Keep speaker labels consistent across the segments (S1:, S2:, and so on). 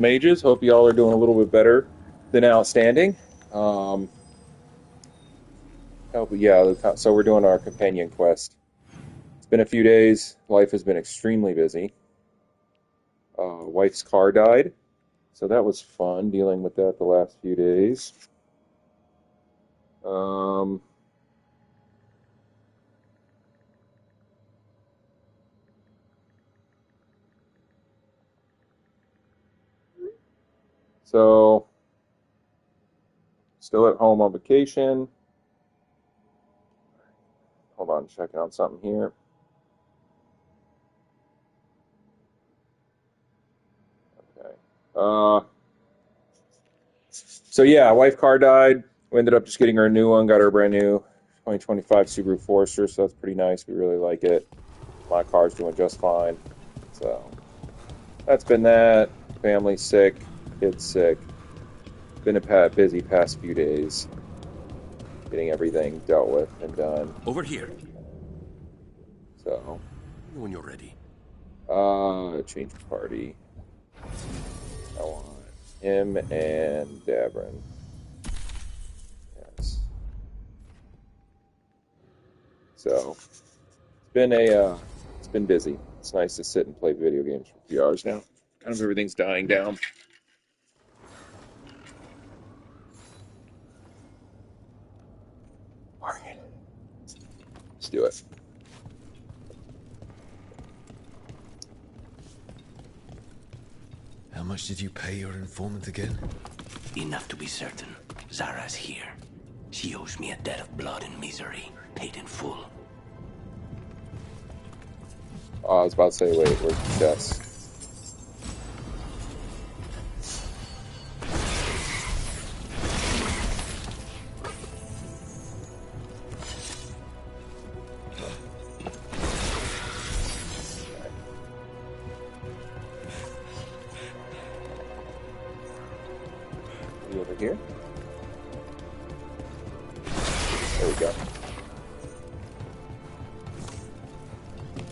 S1: mages. Hope y'all are doing a little bit better than outstanding. Um, yeah, so we're doing our companion quest. It's been a few days. Life has been extremely busy. Wife's car died, so that was fun dealing with that the last few days. Um, so still at home on vacation. Hold on, checking on something here. Okay. So yeah, wife car died. We ended up just getting her a new one. Got her a brand new 2025 Subaru Forester, so that's pretty nice. We really like it. My car's doing just fine. So that's been that. Family's sick. Kids sick. Been a busy past few days getting everything dealt with and done.
S2: Over here.
S1: So,
S2: When you're ready.
S1: change party. I want him and Davrin. Yes. So, it's been busy. It's nice to sit and play video games for a few hours now. Kind of everything's dying down. All right, let's do it.
S3: How much did you pay your informant again?
S2: Enough to be certain. Zara's here. She owes me a debt of blood and misery, paid in full.
S1: I was about to say, wait, where's the chest? You over here? There we go.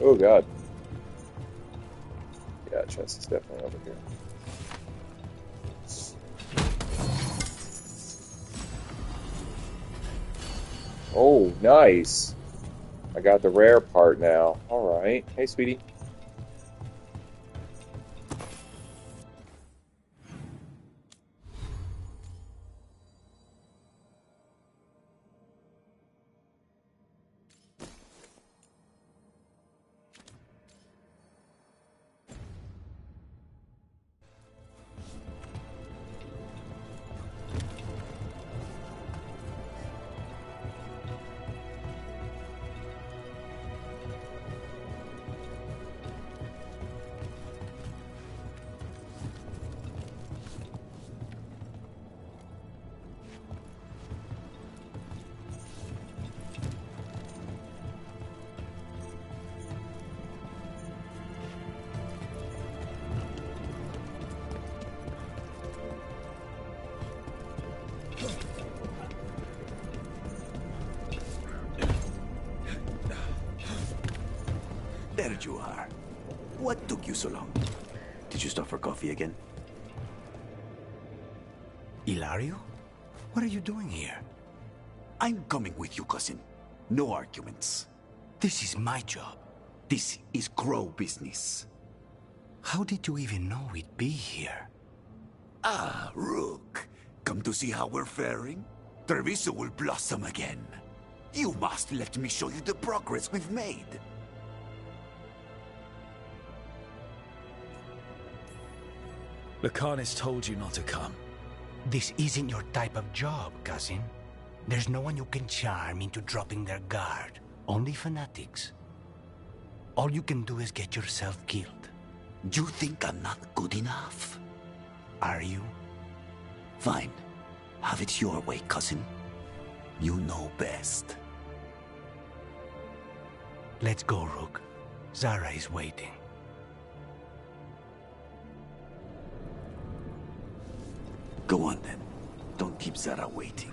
S1: Oh god. Yeah, chest is definitely over here. Oh, nice. I got the rare part now. Alright. Hey, sweetie.
S4: There you are. What took you so long? Did you stop for coffee again?
S2: Ilario? What are you doing here?
S4: I'm coming with you, cousin. No arguments.
S2: This is my job.
S4: This is crow business.
S2: How did you even know we'd be here?
S4: Ah, Rook. Come to see how we're faring? Treviso will blossom again. You must let me show you the progress we've made.
S3: Lucanus told you not to come.
S5: This isn't your type of job, cousin. There's no one you can charm into dropping their guard. Only fanatics. All you can do is get yourself killed.
S4: You think I'm not good enough?
S5: Are you?
S4: Fine. Have it your way, cousin. You know best.
S5: Let's go, Rook. Zara is waiting.
S4: Go on then. Don't keep Zara waiting.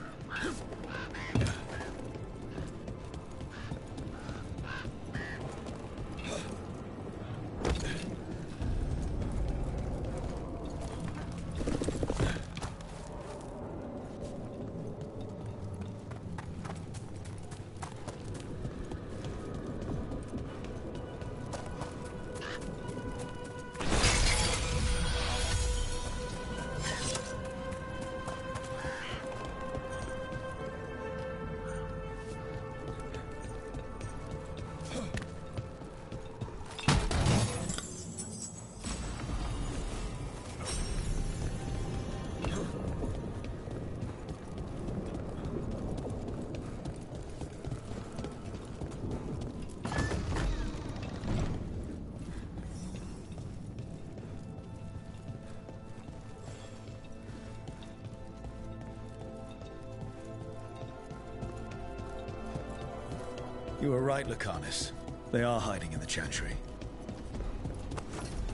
S3: You were right, Lucanus. They are hiding in the chantry.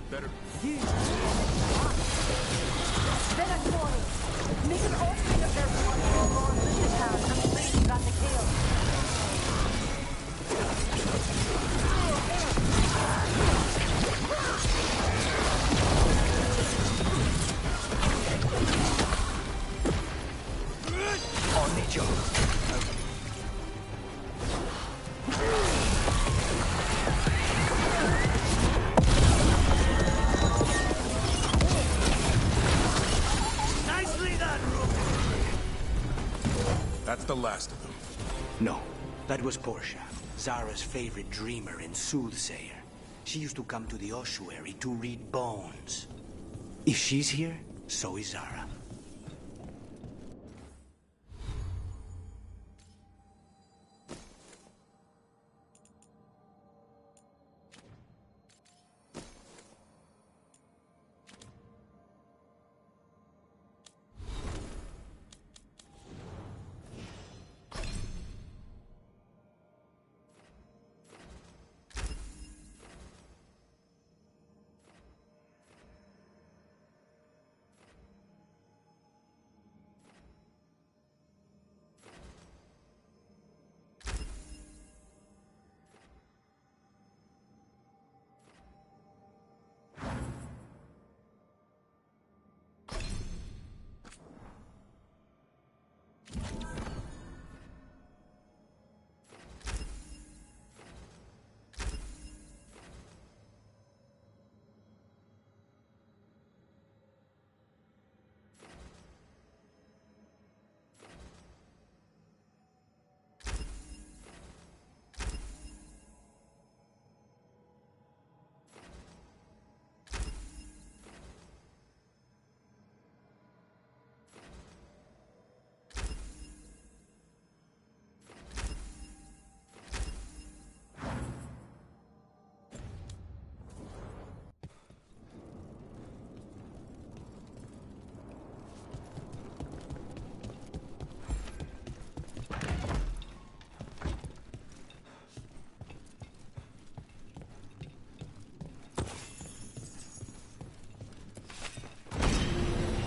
S4: Better.
S6: Veilguard! Make an offering of their blood for Lord Lindentown and the lady got the kill.
S5: On the job.
S4: Nicely done, Rook. That's the last of them.
S5: No, that was Portia, Zara's favorite dreamer and soothsayer. She used to come to the ossuary to read bones. If she's here, so is Zara.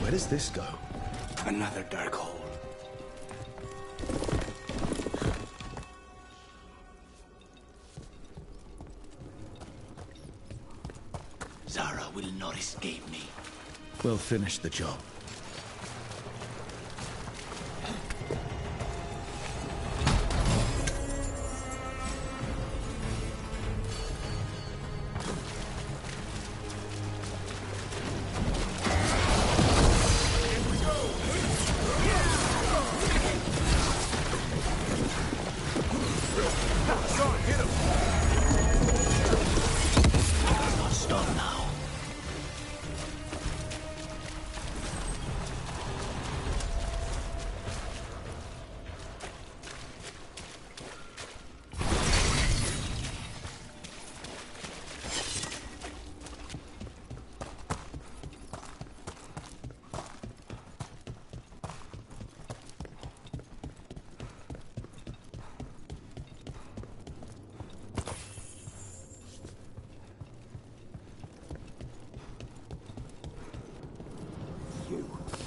S3: Where does this go?
S5: Another dark hole.
S2: Zara will not escape me.
S3: We'll finish the job.
S2: Not stop now.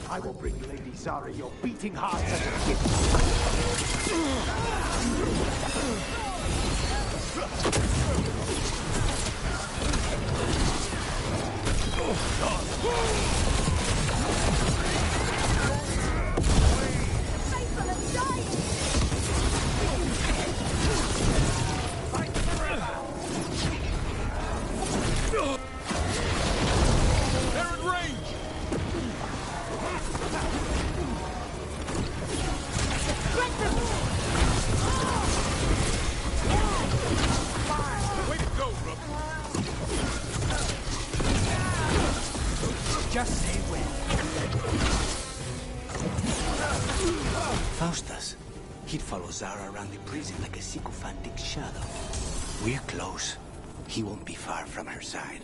S7: I will bring Lady Zara your beating heart as a gift.
S6: Faithful and dying!
S7: Fight forever!
S4: They're in range! Way to go, Rook!
S7: Just say when.
S5: Faustus. He'd follow Zara around the prison like a sycophantic shadow. We're close. He won't be far from her side.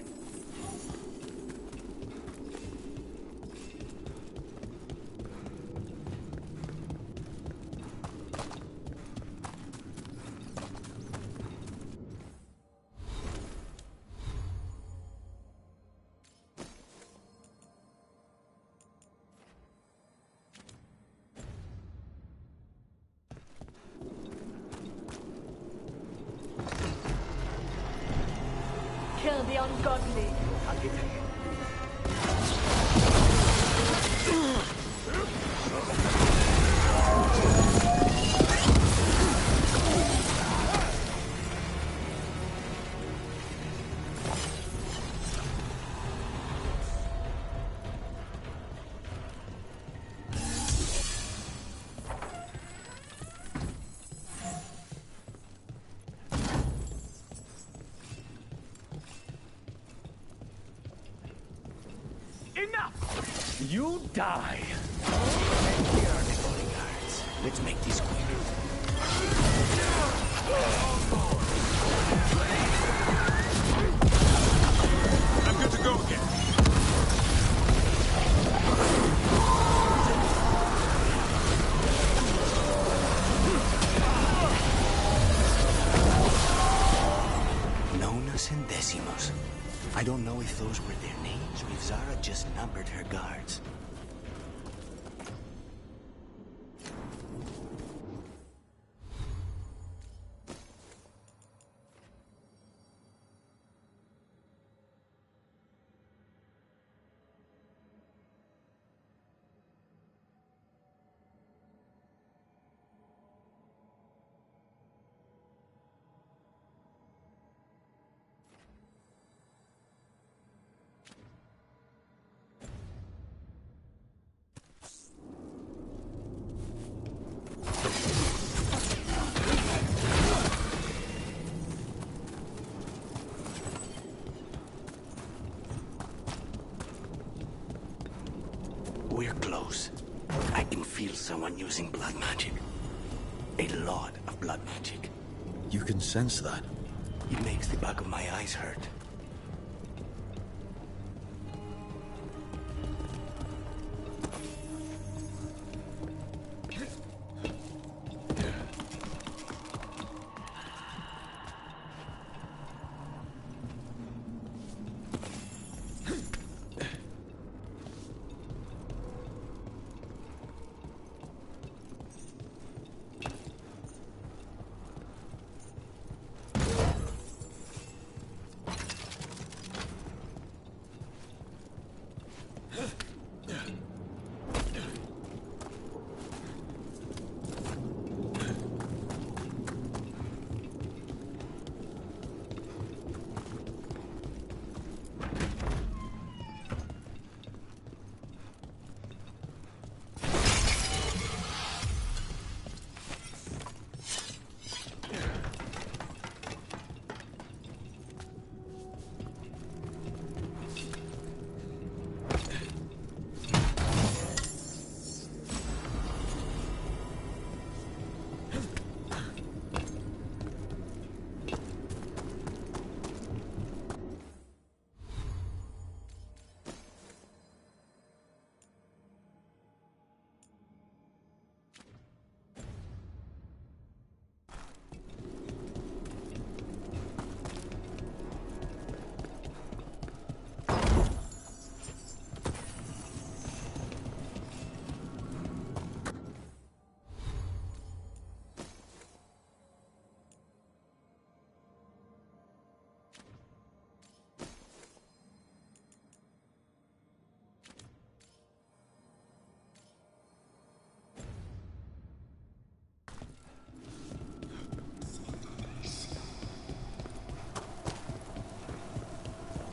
S6: the ungodly.
S7: Enough! You die!
S2: And here are the bodyguards. Let's make this quick.
S8: I'm good to go again.
S2: Nonas and decimos. I don't know if those were their names or if Zara just numbered her guards. We're close. I can feel someone using blood magic. A lot of blood magic.
S3: You can sense that.
S2: It makes the back of my eyes hurt.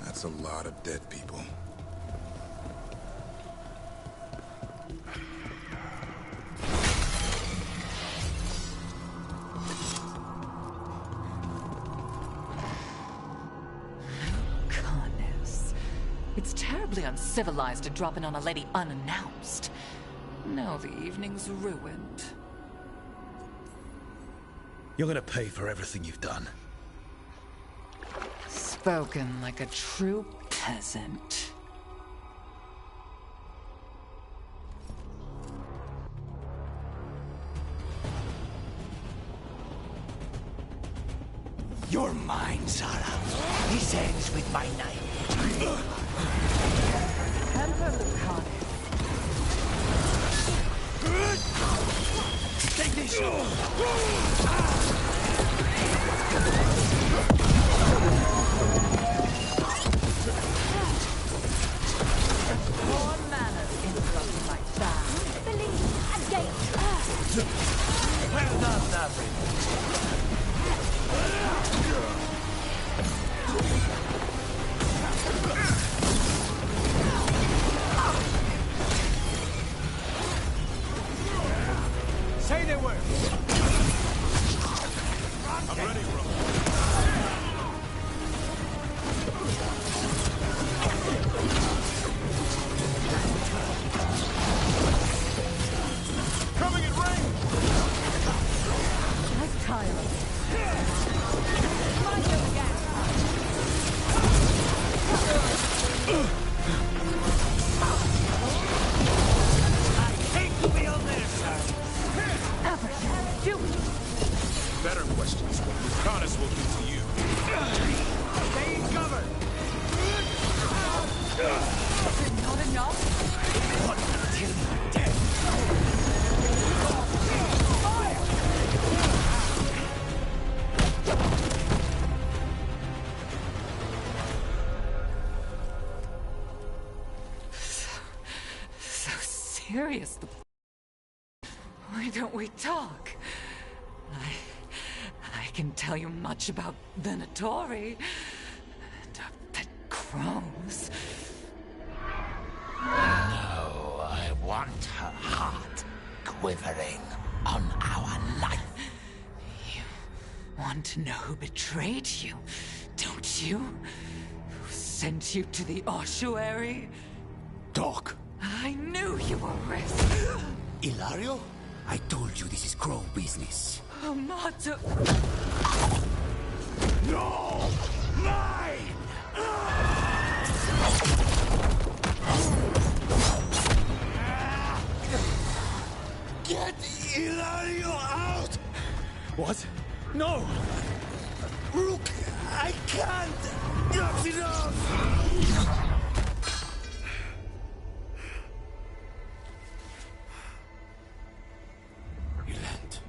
S8: That's a lot of dead people.
S6: Goodness. It's terribly uncivilized to drop in on a lady unannounced. Now the evening's ruined.
S3: You're gonna pay for everything you've done.
S6: Spoken like a true peasant.
S2: You're mine, Zara. This ends with my knife.
S6: Emperor Lucani.
S2: Take this!
S5: Well done, Maverick. Say the word.
S8: I'm ready, bro. Coming in range!
S6: Nice tile. Mind you again.
S5: I hate to be on their side.
S6: Aperture. Do it.
S8: Better questions. Connors will do to you.
S5: Stay in cover.
S6: Is it not enough?
S5: What until you're dead?
S6: So serious. Why don't we talk? I can tell you much about Venatori and our pet crows.
S2: No, I want her heart quivering on our life.
S6: You want to know who betrayed you, don't you? Who sent you to the ossuary?
S4: Talk.
S6: I knew you were risk.
S4: Ilario? I told you this is crow business.
S6: Amato.
S4: No! Mine! Get Ilario out!
S3: What? No!
S4: Rook, I can't! Not enough! Relent.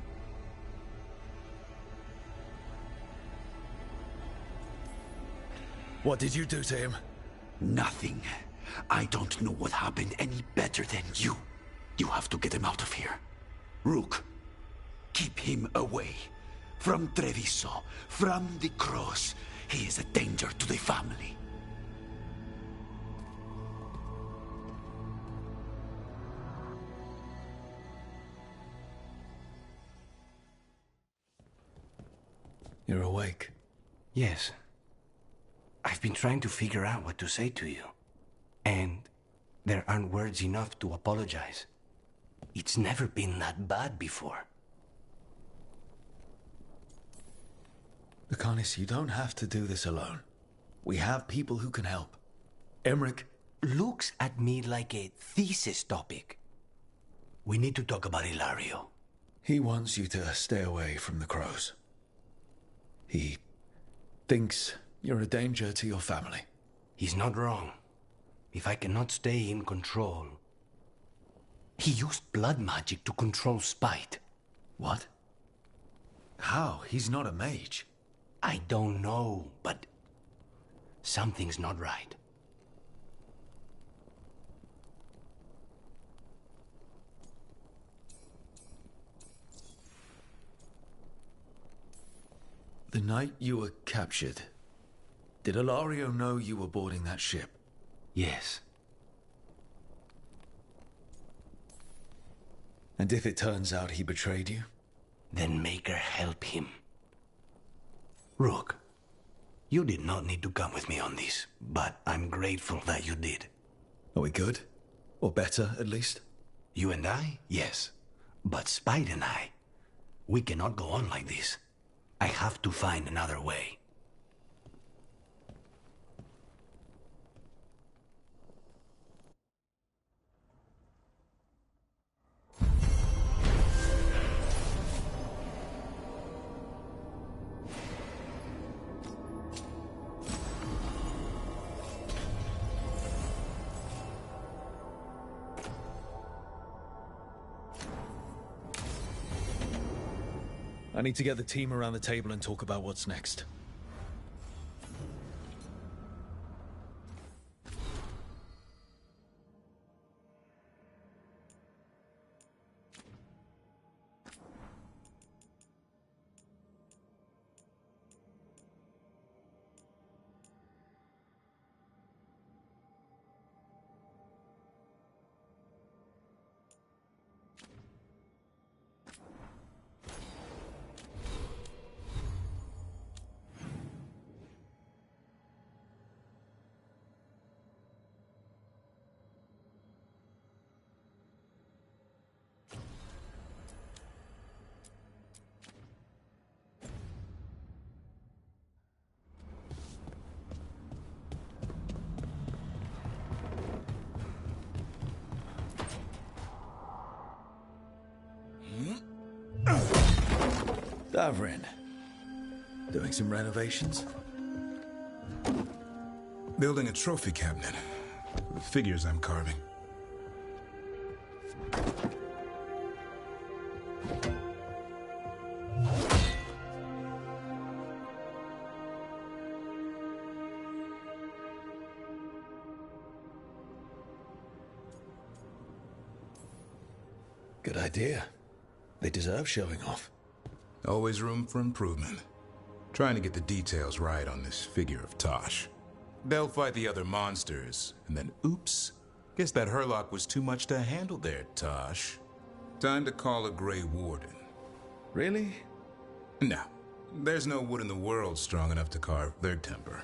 S3: What did you do to him?
S4: Nothing. I don't know what happened any better than you. You have to get him out of here. Rook, keep him away. From Treviso, from the cross. He is a danger to the family.
S3: You're awake.
S5: Yes. I've been trying to figure out what to say to you. And there aren't words enough to apologize. It's never been that bad before.
S3: Lucanis, you don't have to do this alone. We have people who can help. Emmerich
S5: Looks at me like a thesis topic. We need to talk about Ilario.
S3: he wants you to stay away from the crows. He thinks you're a danger to your family.
S5: He's not wrong. If I cannot stay in control... He used blood magic to control spite.
S3: What? How? He's not a mage.
S5: I don't know, but something's not right.
S3: The night you were captured, did Ilario know you were boarding that ship?
S5: Yes.
S3: And if it turns out he betrayed you?
S5: Then make her help him. Rook, you did not need to come with me on this, but I'm grateful that you did.
S3: Are we good? Or better, at least?
S5: You and I, yes. But Spite and I, we cannot go on like this. I have to find another way.
S3: I need to get the team around the table and talk about what's next. Davrin. Doing some renovations?
S8: Building a trophy cabinet. For the figures I'm carving.
S3: Good idea. They deserve showing off.
S8: Always room for improvement. Trying to get the details right on this figure of Tosh. They'll fight the other monsters, and then oops. Guess that Herlock was too much to handle there, Tosh. Time to call a Grey Warden.
S3: Really?
S8: No. There's no wood in the world strong enough to carve their temper.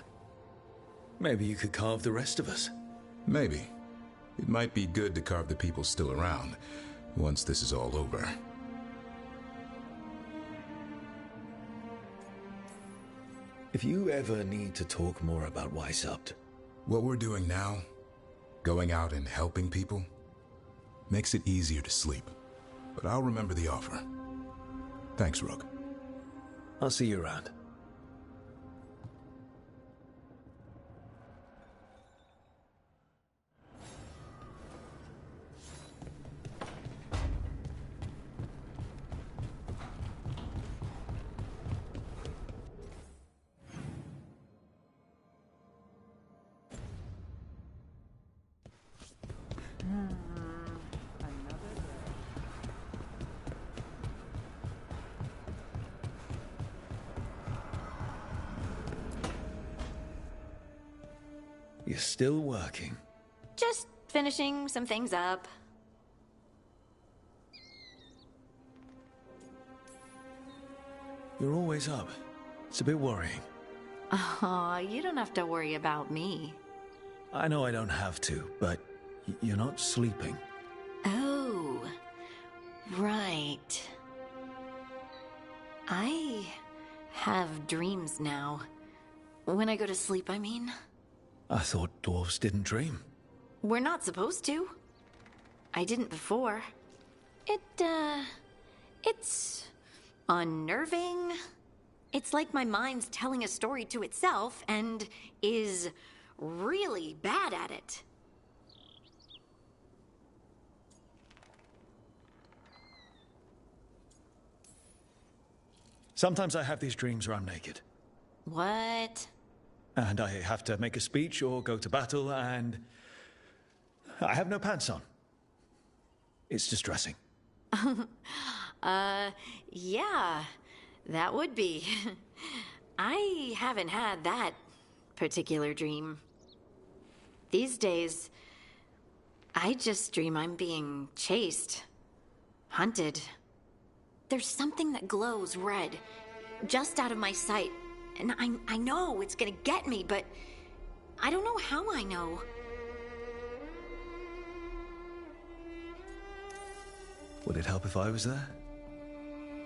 S3: Maybe you could carve the rest of us.
S8: Maybe. It might be good to carve the people still around, once this is all over.
S3: If you ever need to talk more about Weishaupt,
S8: What we're doing now, going out and helping people, makes it easier to sleep. But I'll remember the offer. Thanks, Rook.
S3: I'll see you around. You're still working.
S9: Just finishing some things up.
S3: You're always up. It's a bit worrying.
S9: Aw, you don't have to worry about me.
S3: I know I don't have to, but you're not sleeping.
S9: Oh, right. I have dreams now. When I go to sleep, I mean.
S3: I thought dwarves didn't dream.
S9: We're not supposed to. I didn't before. It's unnerving. It's like my mind's telling a story to itself and is really bad at it.
S3: Sometimes I have these dreams where I'm naked.
S9: What?
S3: And I have to make a speech or go to battle, and I have no pants on. It's distressing.
S9: Yeah, that would be. I haven't had that particular dream. These days, I just dream I'm being chased, hunted. There's something that glows red, just out of my sight. And I know it's gonna get me, but I don't know how I know.
S3: Would it help if I was there?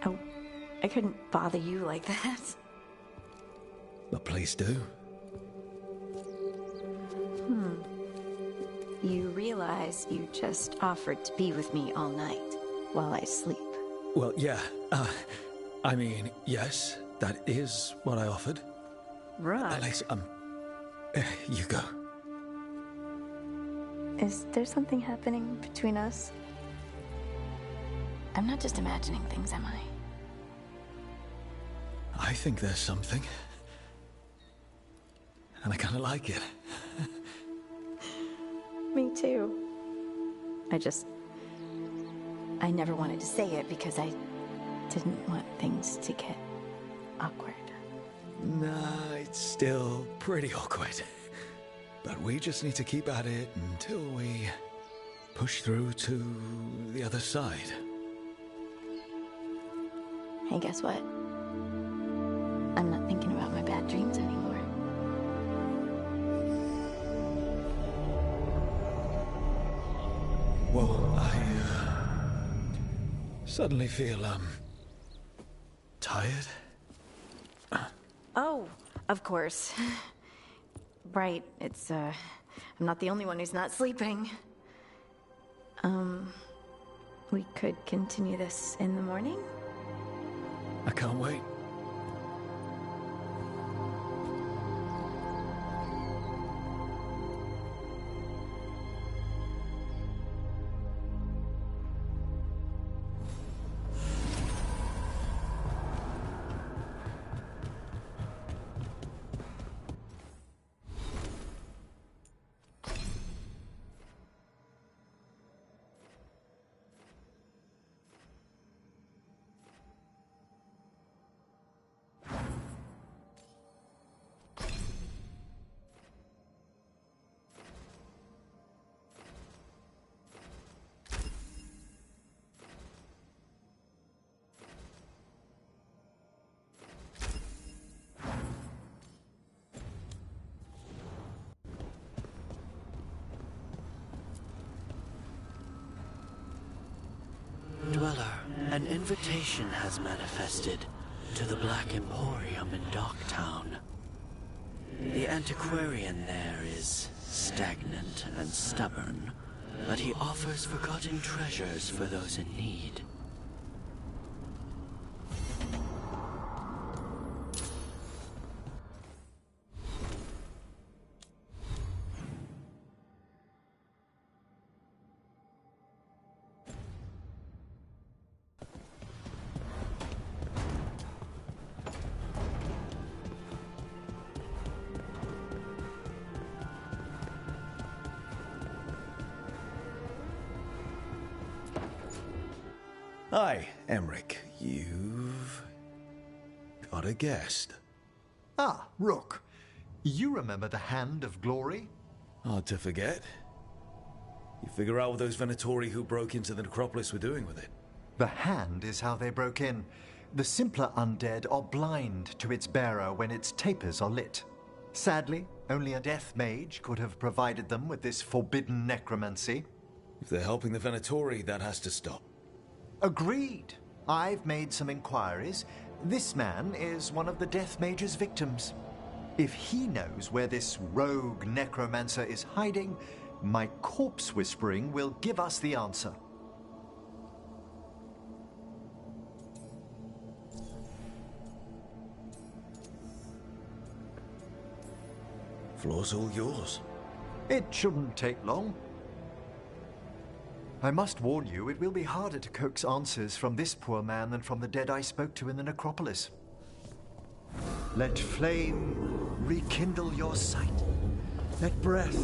S9: Oh, I couldn't bother you like that.
S3: But please do.
S9: You realize you just offered to be with me all night while I sleep.
S3: Well, yeah. I mean, yes, that is what I offered.
S9: Right.
S3: Alex, you go.
S9: Is there something happening between us? I'm not just imagining things, am I?
S3: I think there's something. And I kind of like it.
S9: Me too. I never wanted to say it because I didn't want things to get awkward.
S3: Nah, it's still pretty awkward. But we just need to keep at it until we push through to the other side.
S9: Hey, guess what? I'm not thinking about my bad dreams anymore.
S3: Well, I suddenly feel, tired.
S9: Oh, of course. Right, it's, I'm not the only one who's not sleeping. We could continue this in the morning?
S3: I can't wait.
S2: Dweller, an invitation has manifested to the Black Emporium in Docktown. The antiquarian there is stagnant and stubborn, but he offers forgotten treasures for those in need.
S3: Hi, Emmerich. You've got a guest.
S10: Ah, Rook. You remember the Hand of Glory?
S3: Hard to forget. You figure out what those Venatori who broke into the necropolis were doing with it?
S10: The Hand is how they broke in. The simpler undead are blind to its bearer when its tapers are lit. Sadly, only a death mage could have provided them with this forbidden necromancy.
S3: If they're helping the Venatori, that has to stop.
S10: Agreed. I've made some inquiries. This man is one of the Death Mage's victims. If he knows where this rogue necromancer is hiding, my corpse whispering will give us the answer.
S3: Floor's all yours.
S10: It shouldn't take long. I must warn you, it will be harder to coax answers from this poor man than from the dead I spoke to in the necropolis. Let flame rekindle your sight. Let breath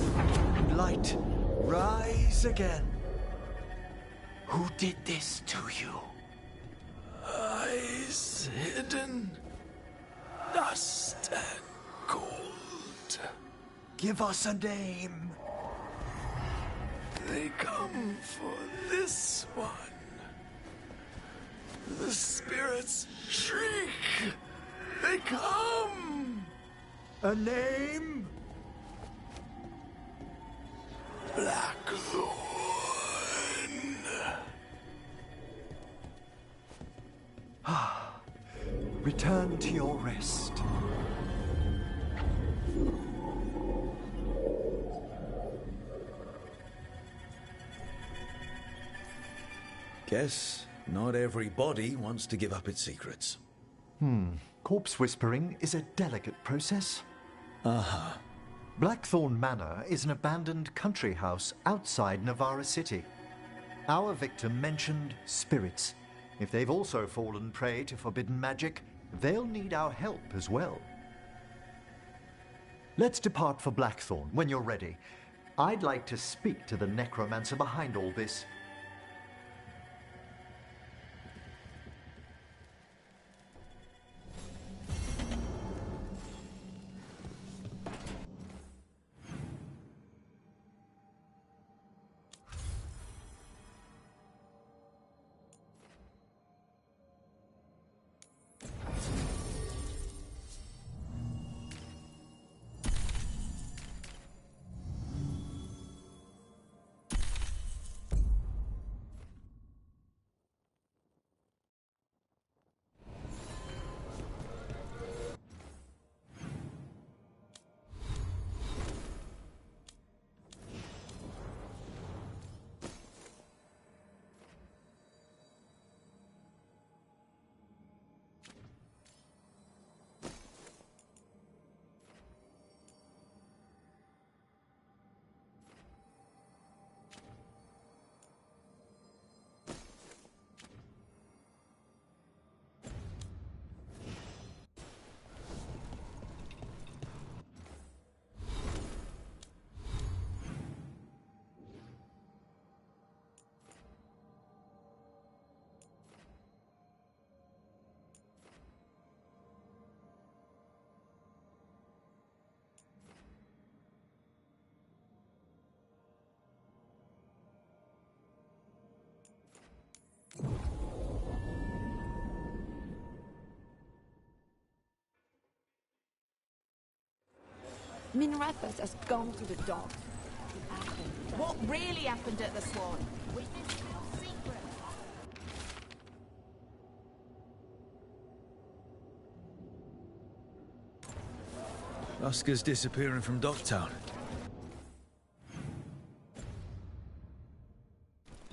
S10: and light rise again.
S2: Who did this to you?
S3: Eyes hidden, dust and gold.
S10: Give us a name.
S3: They come for this one. The spirits shriek. They come.
S10: A name?
S3: Blackthorn.
S10: Return to your rest.
S3: Guess not everybody wants to give up its secrets.
S10: Corpse whispering is a delicate process.
S3: Uh-huh.
S10: Blackthorn Manor is an abandoned country house outside Navarra City. Our victim mentioned spirits. If they've also fallen prey to forbidden magic, they'll need our help as well. Let's depart for Blackthorn when you're ready. I'd like to speak to the necromancer behind all this.
S11: Minrethus has gone to the dogs.
S12: What really happened at the Swan?
S3: Oscar's disappearing from Docktown.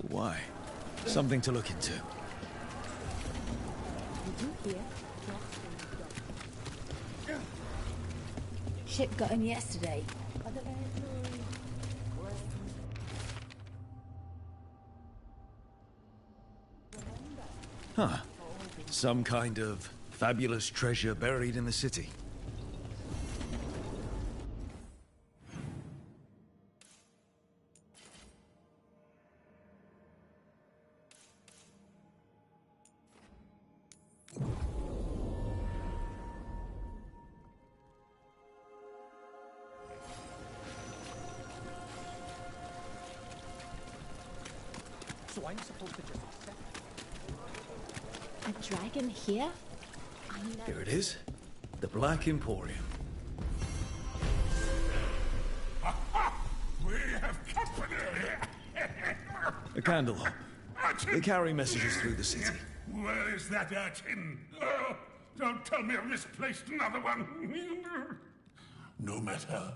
S3: Why? Something to look into.
S11: Ship got in yesterday.
S3: Huh. Some kind of fabulous treasure buried in the city.
S7: So I'm supposed to just accept it?
S11: A dragon here?
S3: Here it is. The Black Emporium.
S13: We have company!
S3: A candle hop. They carry messages through the city.
S13: Where is that urchin? Oh, don't tell me I've misplaced another one. No matter.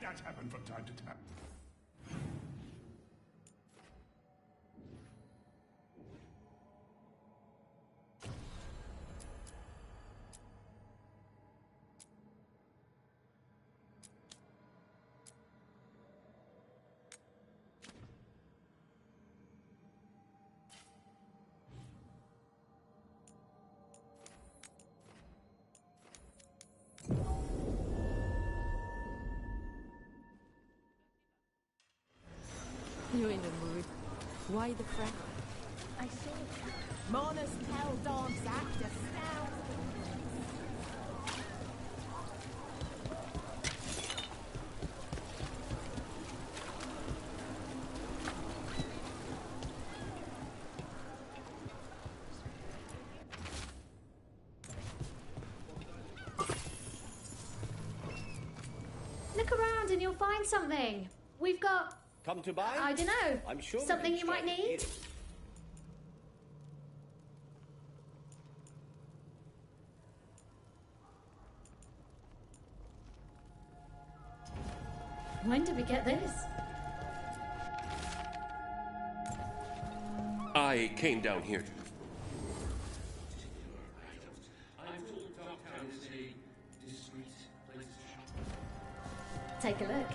S13: That's happened from time to time.
S11: You're in the mood. Why the friend?
S12: I saw it. Mona's tell dogs act astound.
S14: Look around and you'll find something. We've got...
S15: Come to buy?
S14: I don't know.
S15: I'm sure
S14: something you might need? When did we get this?
S15: I came down here.
S16: I'm told Dogtown is a discreet place to shop.
S14: Take a look.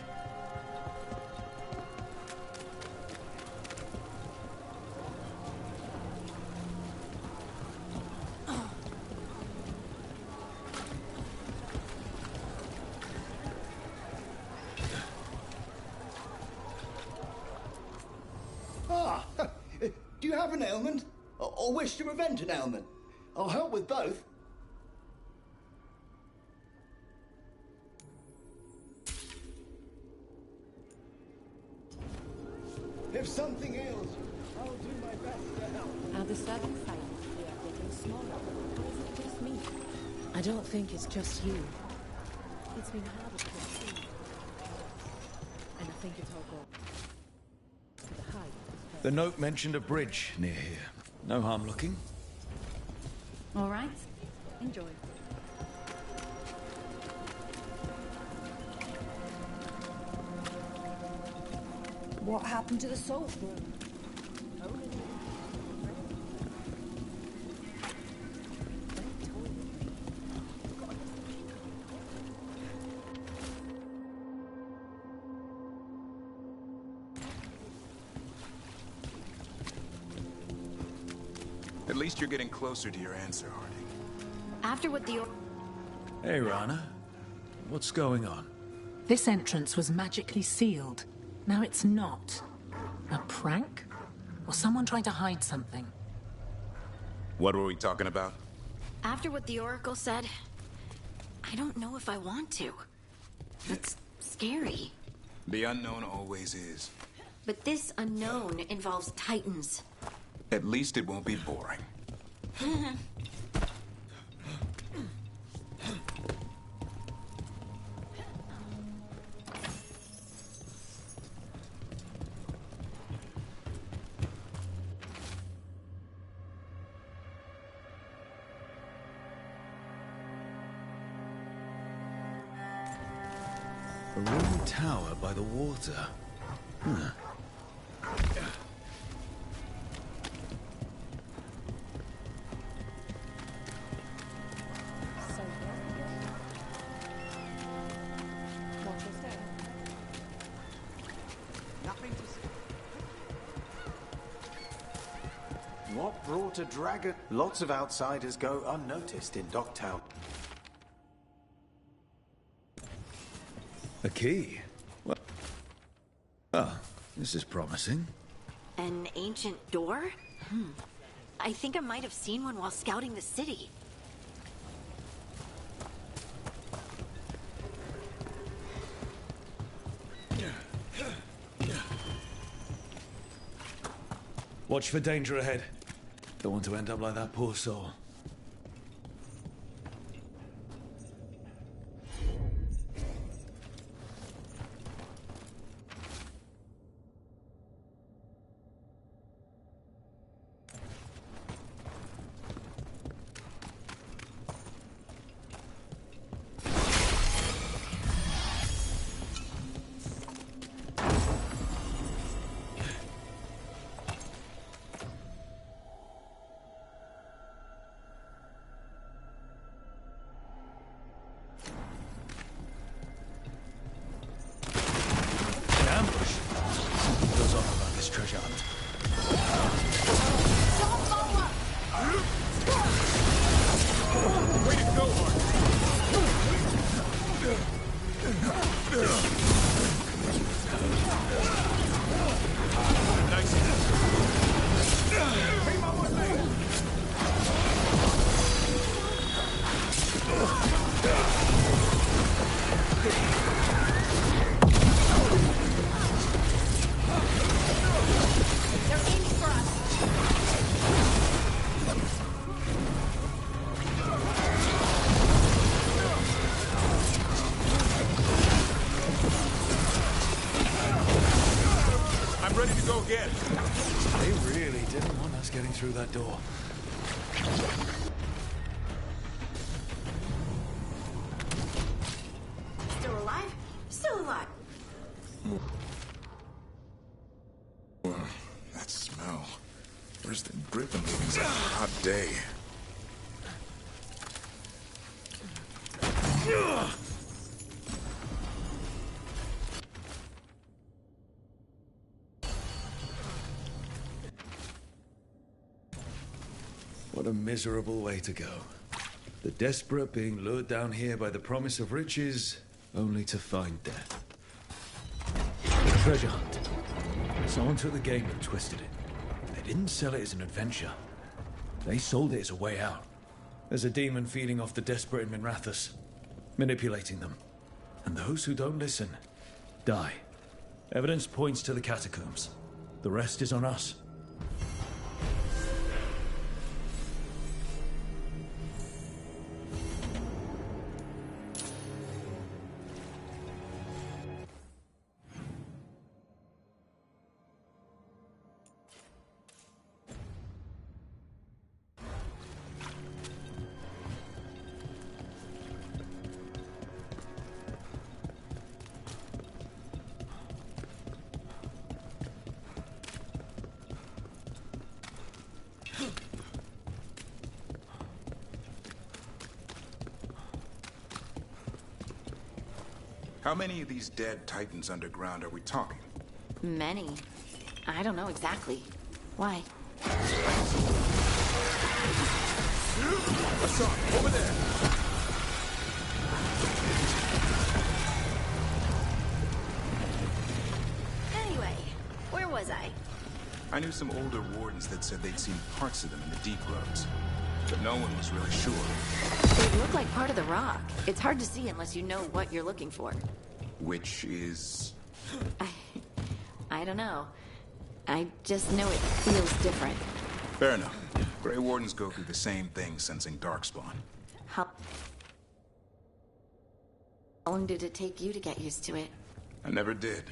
S17: Ah, do you have an ailment? Or wish to prevent an ailment? I'll help with both. If something ails you, I'll do my best to help.
S11: Are the southern silence here getting smaller? Or is it just me? I don't think it's just you. It's been harder to see. And I think it's all gone. To the height.
S3: The note mentioned a bridge near here. No harm looking.
S11: All right. Enjoy.
S6: What happened to the salt room?
S8: At least you're getting closer to your answer, Harding.
S9: After what the...
S3: Hey, Rana. What's going on?
S18: This entrance was magically sealed. Now it's not. A prank? Or someone trying to hide something?
S8: What were we talking about?
S9: After what the Oracle said, I don't know if I want to. It's scary.
S8: The unknown always is.
S9: But this unknown involves Titans.
S8: At least it won't be boring.
S3: A ruined tower by the water. Huh.
S7: Nothing to see. What brought a dragon? Lots of outsiders go unnoticed in Dogtown.
S3: A key? Well, oh, this is promising.
S9: An ancient door? I think I might have seen one while scouting the city.
S3: Watch for danger ahead. Don't want to end up like that poor soul.
S12: aiming for us.
S8: I'm ready to go again.
S3: They really didn't want us getting through that door.
S9: Still alive? Still alive.
S8: That smell. Where's the grip and leaving such a hot day?
S3: What a miserable way to go. The desperate being lured down here by the promise of riches, only to find death. Treasure hunt. Someone took the game and twisted it. They didn't sell it as an adventure. They sold it as a way out. There's a demon feeding off the desperate in Minrathous, manipulating them. And those who don't listen, die. Evidence points to the catacombs. The rest is on us.
S8: How many of these dead Titans underground are we talking?
S9: Many. I don't know exactly. Why?
S8: Hassan, over there!
S9: Anyway, where was I?
S8: I knew some older wardens that said they'd seen parts of them in the deep roads, but no one was really sure.
S9: They look like part of the rock. It's hard to see unless you know what you're looking for.
S8: Which is...
S9: I don't know. I just know it feels different.
S8: Fair enough. Grey Wardens go through the same thing sensing Darkspawn.
S9: How long did it take you to get used to it?
S8: I never did.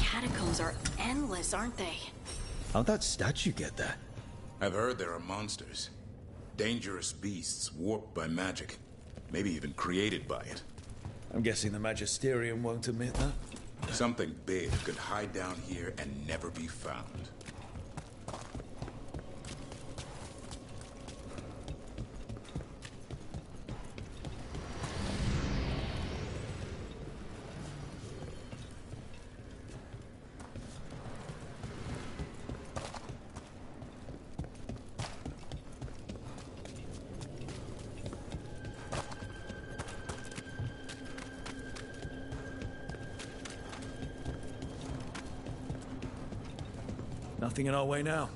S9: Catacombs are endless, aren't they?
S3: How'd that statue get there?
S8: I've heard there are monsters. Dangerous beasts warped by magic. Maybe even created by it.
S3: I'm guessing the Magisterium won't admit that?
S8: Something big could hide down here and never be found.
S3: Nothing in our way now.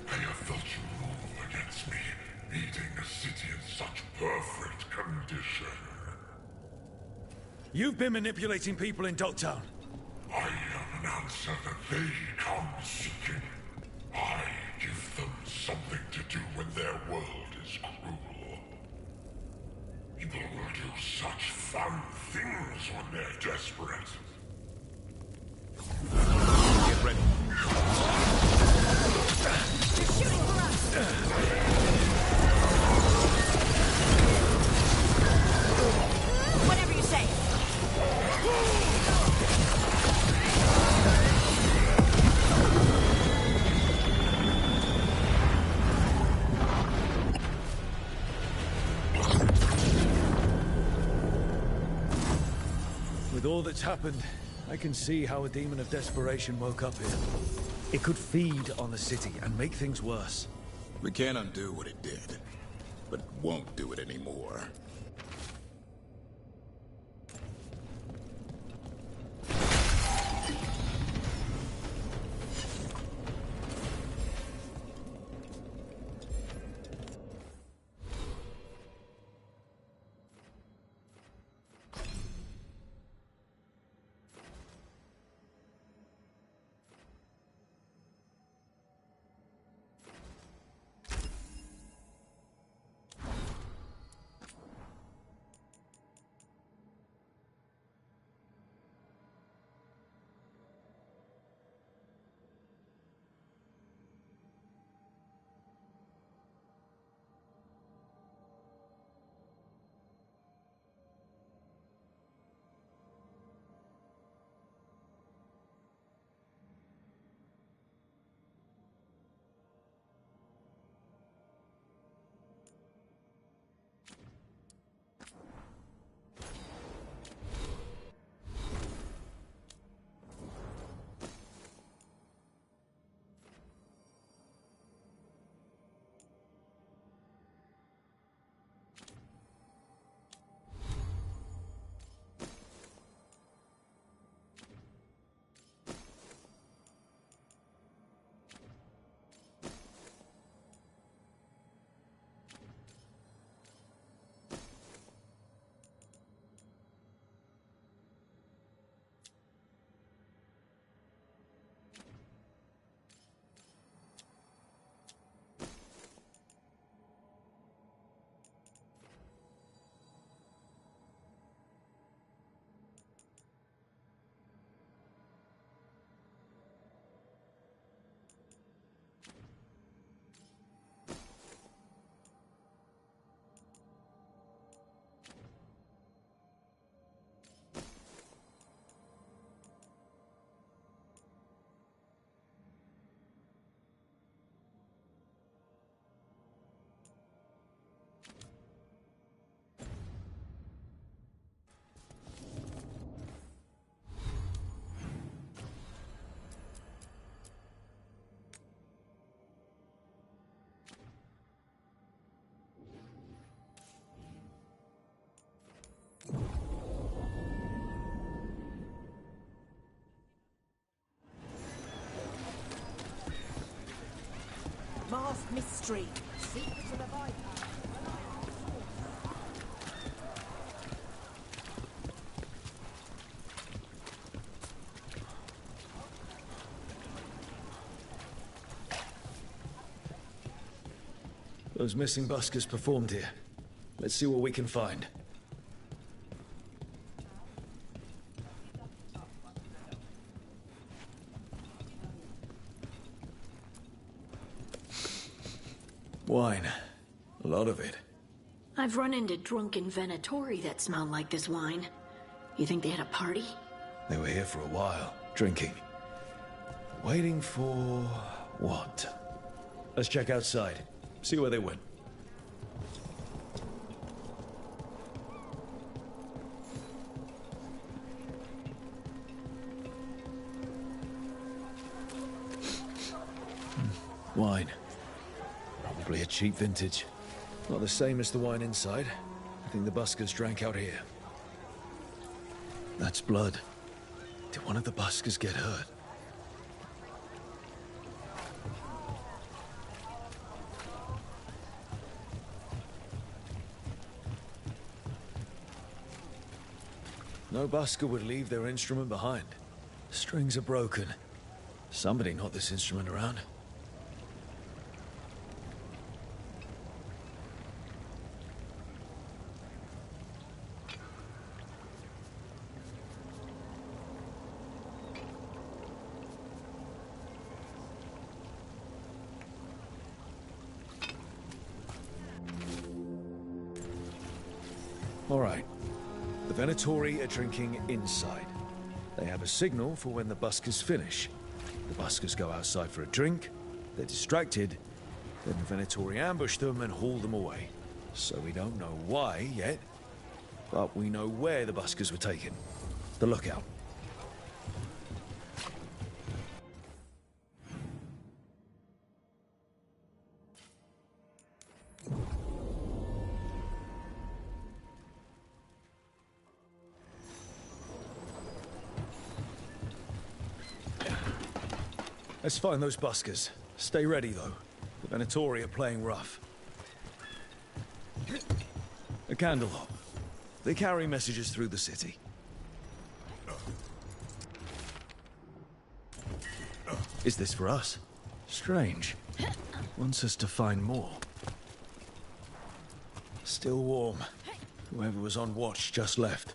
S13: I have felt you rule against me, leading a city in such perfect condition.
S3: You've been manipulating people in Dogtown.
S13: I am an so that they come seeking. I give them something to do when their world is cruel. People will do such fun things when they're desperate.
S8: Get ready.
S12: They're shooting for us! Whatever you say.
S3: With all that's happened, I can see how a demon of desperation woke up here. It could feed on the city and make things worse.
S8: We can't undo what it did, but won't do it anymore.
S12: Masked mystery. Secrets of the Veilguard.
S3: Those missing buskers performed here. Let's see what we can find. Wine. A lot of it.
S9: I've run into drunken Venatori that smelled like this wine. You think they had a party?
S3: They were here for a while, drinking. Waiting for... what? Let's check outside. See where they went. Wine. Probably a cheap vintage. Not the same as the wine inside. I think the buskers drank out here. That's blood. Did one of the buskers get hurt? No busker would leave their instrument behind. Strings are broken. Somebody knocked this instrument around. All right. The Venatori are drinking inside. They have a signal for when the buskers finish. The buskers go outside for a drink, they're distracted, then the Venatori ambush them and haul them away. So we don't know why yet, but we know where the buskers were taken. The lookout. Let's find those buskers. Stay ready, though. The Venatori are playing rough. A candle hop. They carry messages through the city. Is this for us? Strange. Wants us to find more. Still warm. Whoever was on watch just left.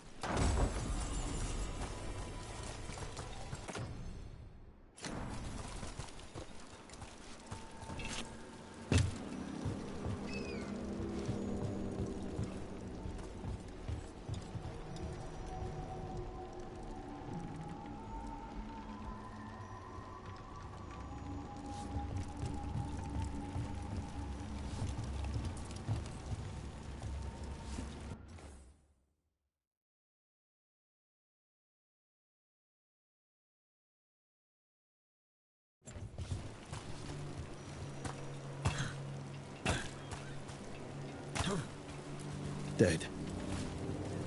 S3: Dead.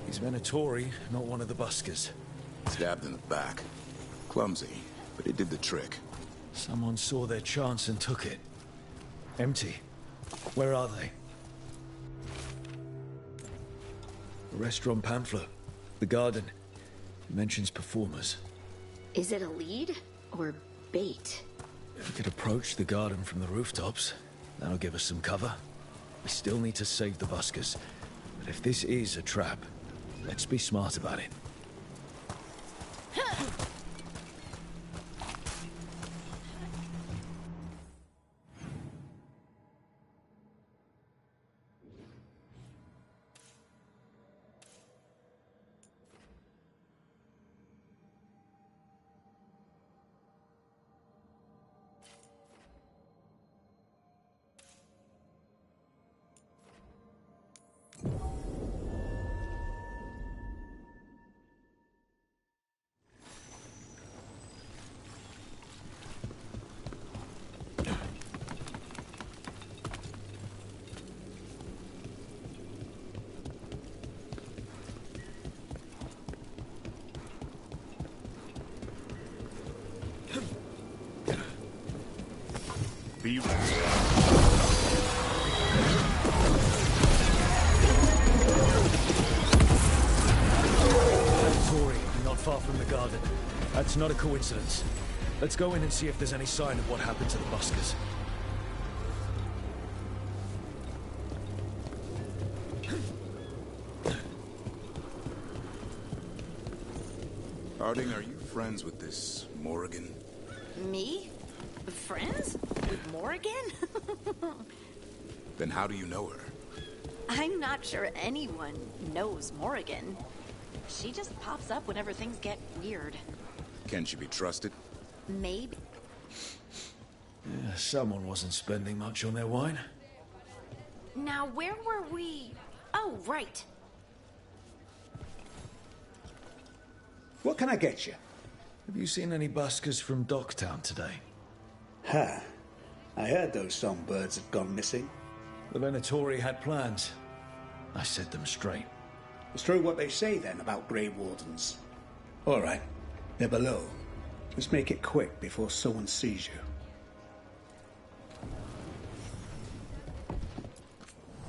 S3: He's Venatori, not one of the buskers.
S8: Stabbed in the back. Clumsy, but it did the trick.
S3: Someone saw their chance and took it. Empty. Where are they? A restaurant pamphlet. The garden. It mentions performers.
S9: Is it a lead or bait?
S3: We could approach the garden from the rooftops. That'll give us some cover. We still need to save the buskers. But if this is a trap, let's be smart about it.
S8: Be ready.
S3: Not far from the garden. That's not a coincidence. Let's go in and see if there's any sign of what happened to the buskers.
S8: Harding, are you friends with this Morrigan?
S9: Me? Friends? With Morrigan?
S8: Then how do you know her?
S9: I'm not sure anyone knows Morrigan. She just pops up whenever things get weird.
S8: Can she be trusted?
S9: Maybe.
S3: Yeah, someone wasn't spending much on their wine.
S9: Now, where were we? Oh, right.
S17: What can I get you?
S3: Have you seen any buskers from Docktown today?
S17: Ha! I heard those songbirds had gone missing.
S3: The Venatori had plans. I set them straight.
S17: It's true what they say then about Grey Wardens. All right, they're below. Let's make it quick before someone sees you.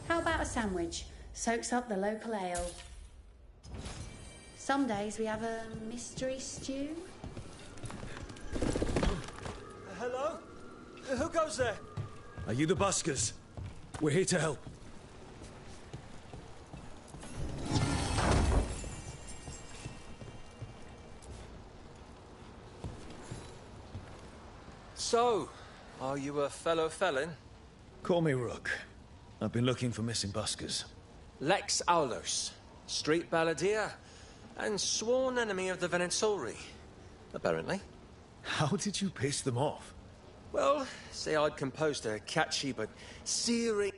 S14: How about a sandwich? Soaks up the local ale. Some days we have a mystery stew.
S3: those there? Are you the buskers? We're here to help.
S19: So, are you a fellow felon?
S3: Call me Rook. I've been looking for missing buskers.
S19: Lex Aulos, street balladeer, and sworn enemy of the Venetori, apparently.
S3: How did you piss them off?
S19: Well, say I'd composed a catchy but searing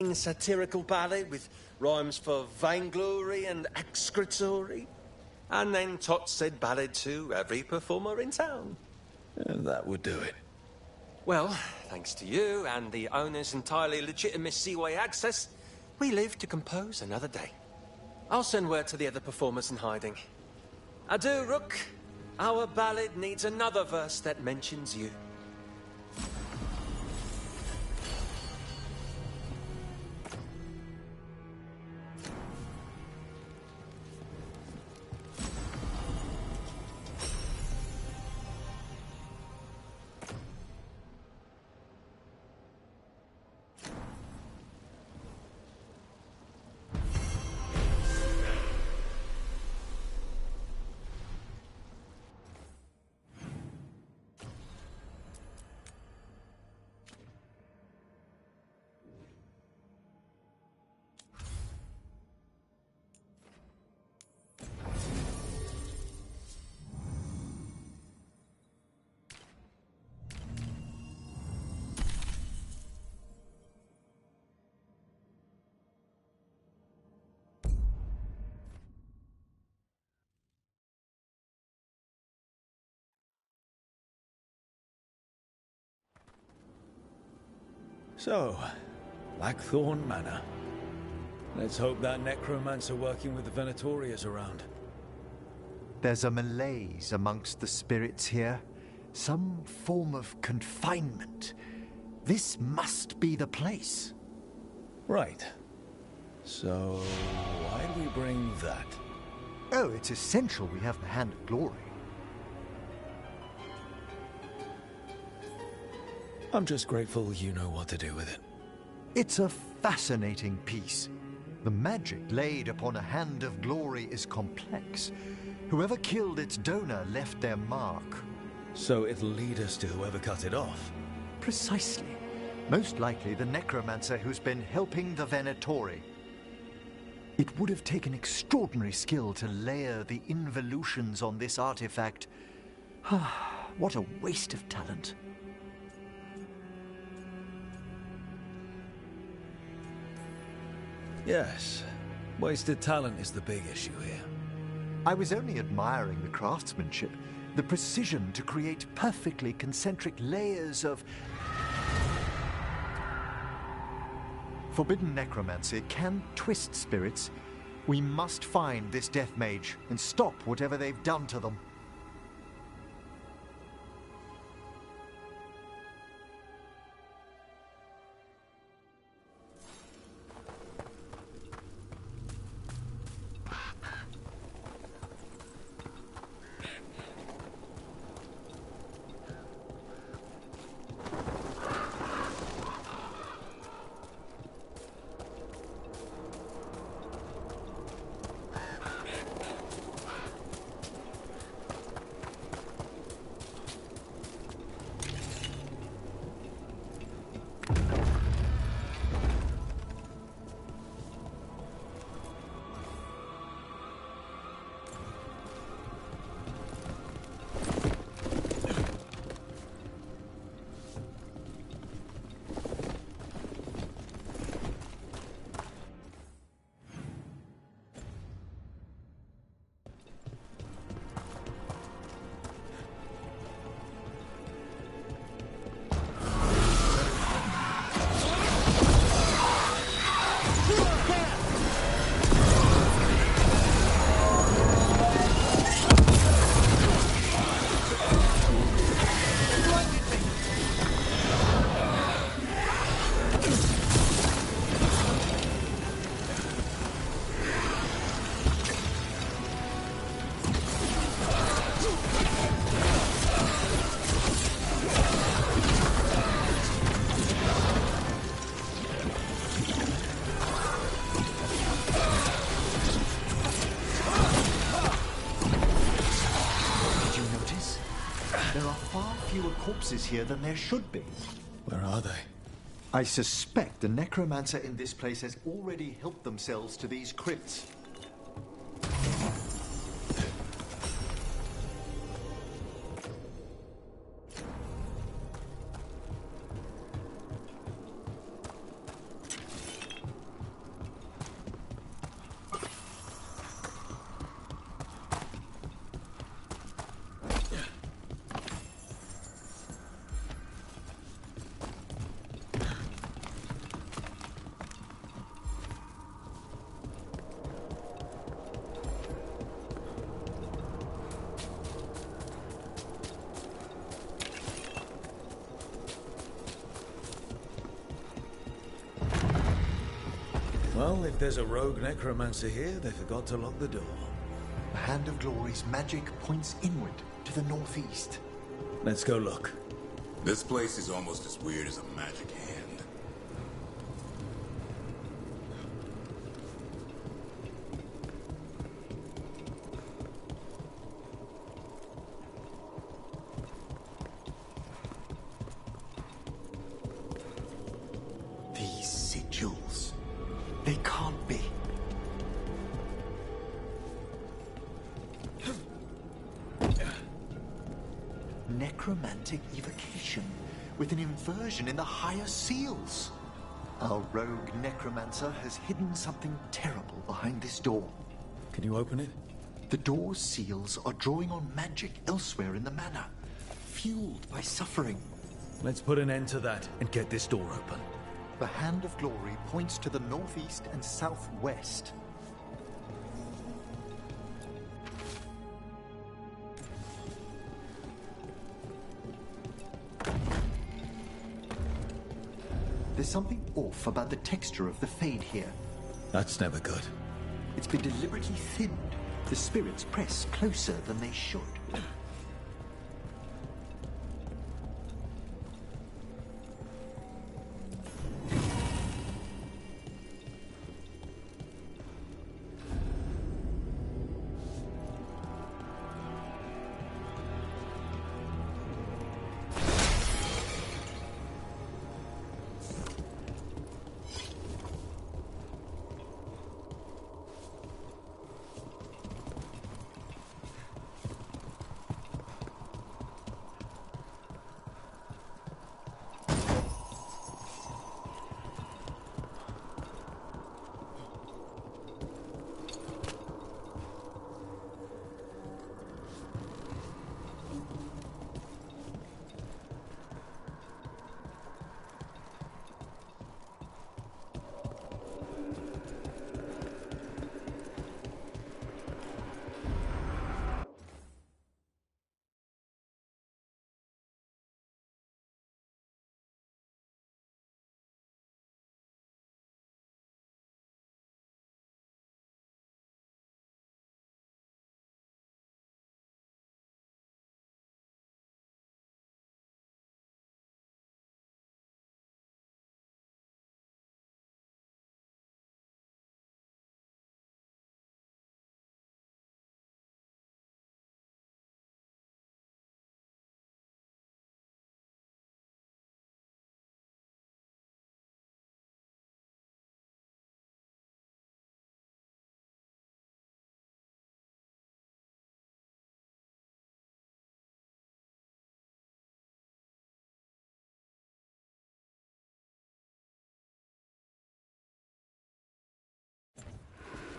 S19: fitting satirical ballad with rhymes for vainglory and excretory. And then Tot said ballad to every performer in town.
S3: And that would do it.
S19: Well, thanks to you and the owner's entirely legitimate Seaway access, we live to compose another day. I'll send word to the other performers in hiding. Adieu, Rook. Our ballad needs another verse that mentions you.
S3: So, Blackthorn Manor. Let's hope that necromancer working with the Venatori is around.
S10: There's a malaise amongst the spirits here. Some form of confinement. This must be the place.
S3: Right. So, why do we bring that?
S10: Oh, it's essential we have the Hand of Glory.
S3: I'm just grateful you know what to do with it.
S10: It's a fascinating piece. The magic laid upon a Hand of Glory is complex. Whoever killed its donor left their mark.
S3: So it'll lead us to whoever cut it off?
S10: Precisely. Most likely the necromancer who's been helping the Venatori. It would have taken extraordinary skill to layer the involutions on this artifact. What a waste of talent.
S3: Yes. Wasted talent is the big issue here.
S10: I was only admiring the craftsmanship, the precision to create perfectly concentric layers of forbidden necromancy can twist spirits. We must find this death mage and stop whatever they've done to them. Corpses here than there should be.
S3: Where are they?
S10: I suspect the necromancer in this place has already helped themselves to these crypts.
S3: Well, if there's a rogue necromancer here, they forgot to lock the door.
S10: The Hand of Glory's magic points inward to the northeast.
S3: Let's go look.
S8: This place is almost as weird as a magic hand.
S10: These sigils. They can't be. Necromantic evocation, with an inversion in the higher seals. Our rogue necromancer has hidden something terrible behind this door.
S3: Can you open it?
S10: The door's seals are drawing on magic elsewhere in the manor, fueled by suffering.
S3: Let's put an end to that and get this door open.
S10: The Hand of Glory points to the northeast and southwest. There's something off about the texture of the fade here.
S3: That's never good.
S10: It's been deliberately thinned. The spirits press closer than they should.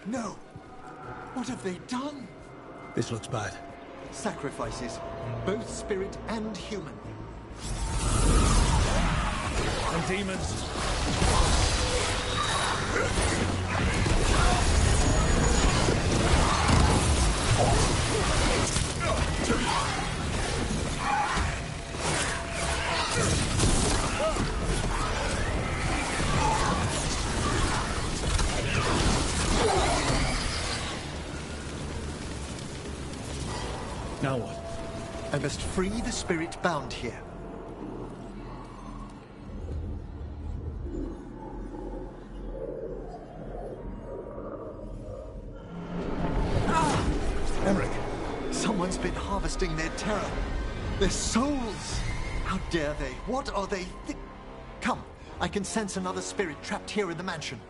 S10: No! What have they done?
S3: This looks bad.
S10: Sacrifices, both spirit and human.
S3: And demons. Now what?
S10: I must free the spirit bound here.
S3: Emmerich!
S10: Someone's been harvesting their terror. Their souls! How dare they? What are they Come, I can sense another spirit trapped here in the mansion.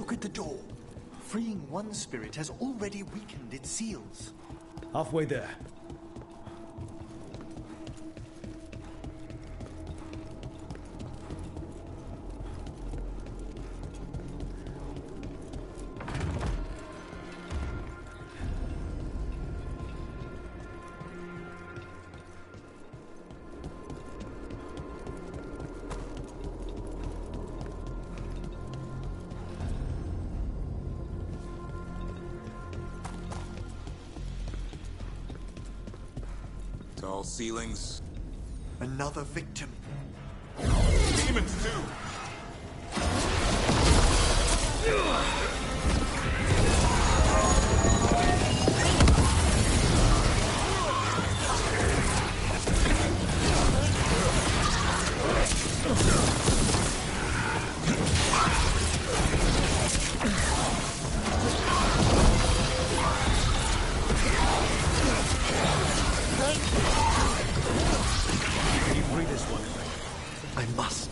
S10: Look at the door. Freeing one spirit has already weakened its seals.
S3: Halfway there.
S8: Tall ceilings.
S10: Another victim.
S8: Demons too.
S10: I must.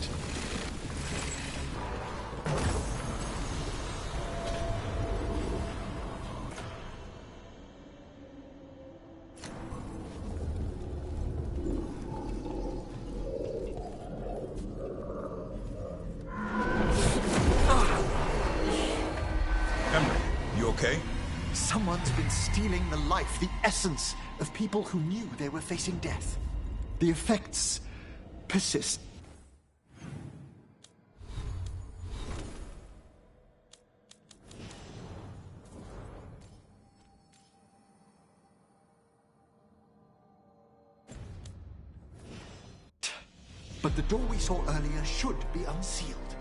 S8: Henry, you okay?
S10: Someone's been stealing the life, the essence of people who knew they were facing death. The effects persist. But the door we saw earlier should be unsealed.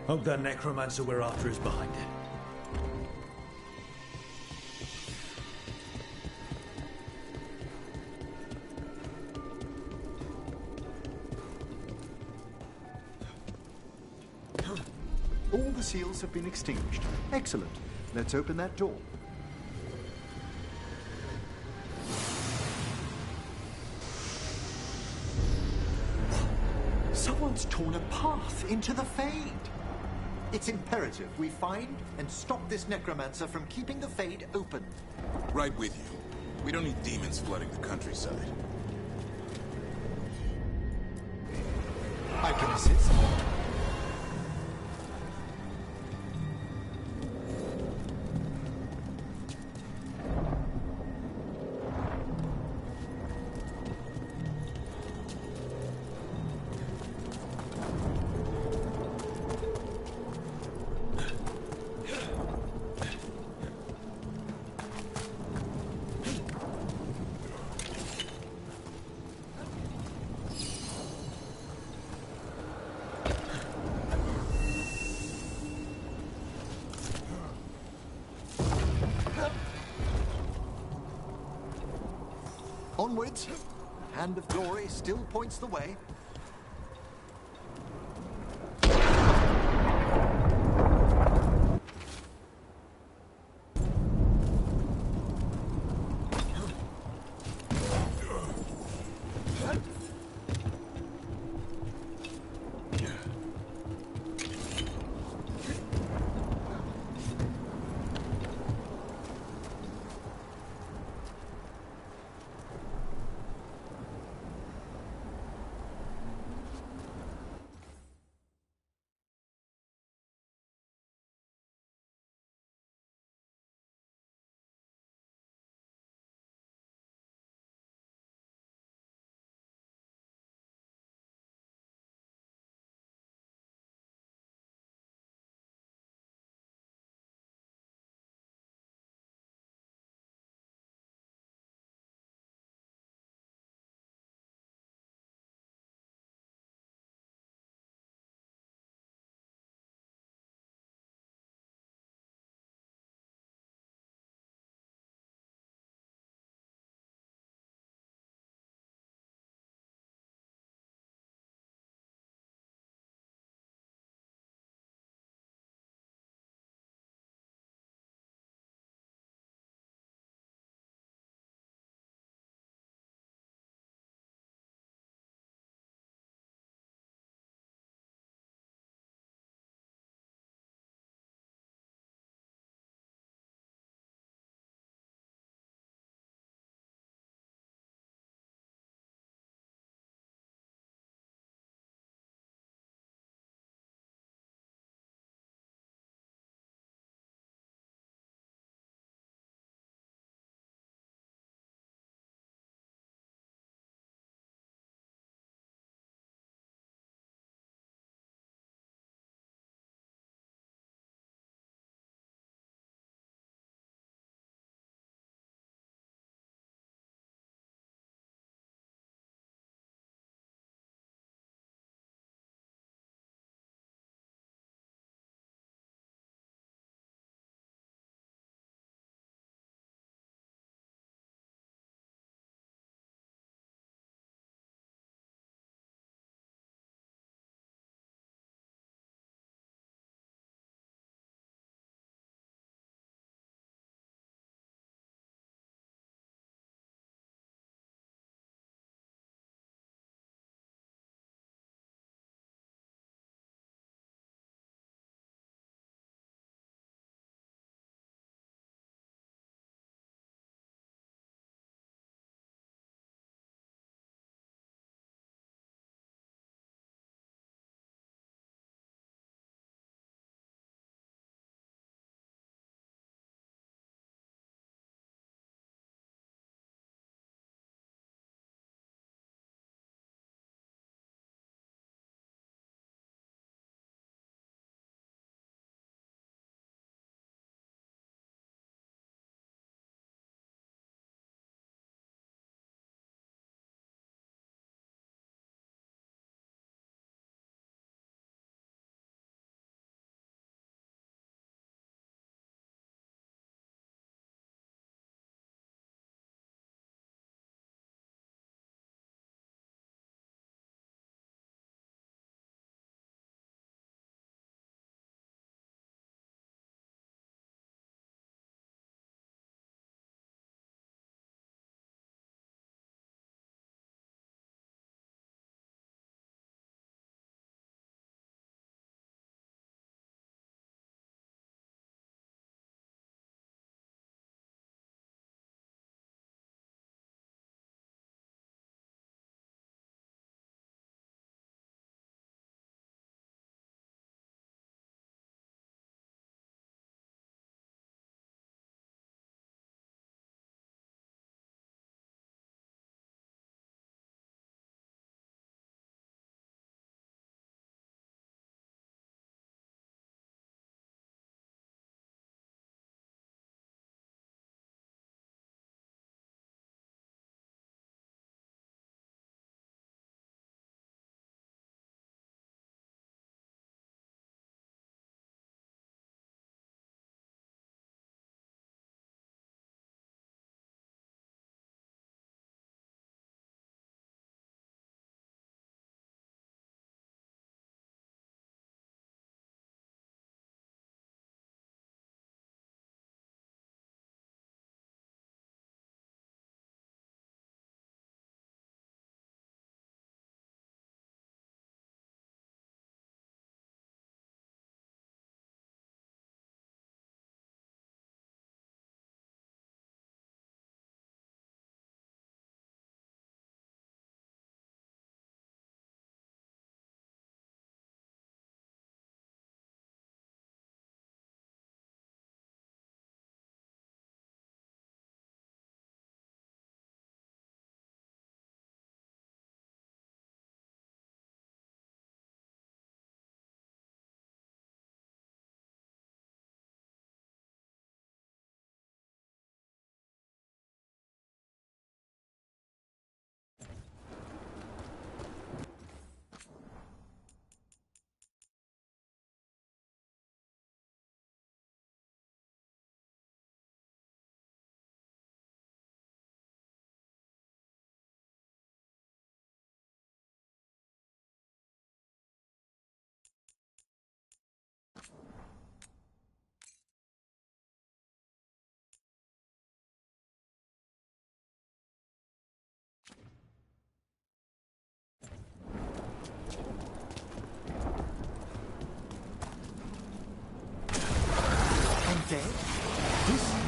S3: Hope that necromancer we're after is behind it.
S10: All the seals have been extinguished. Excellent. Let's open that door. Someone's torn a path into the Fade. It's imperative we find and stop this necromancer from keeping the Fade open.
S8: Right with you. We don't need demons flooding the countryside.
S10: I can assist. Onwards. Hand of Glory still points the way.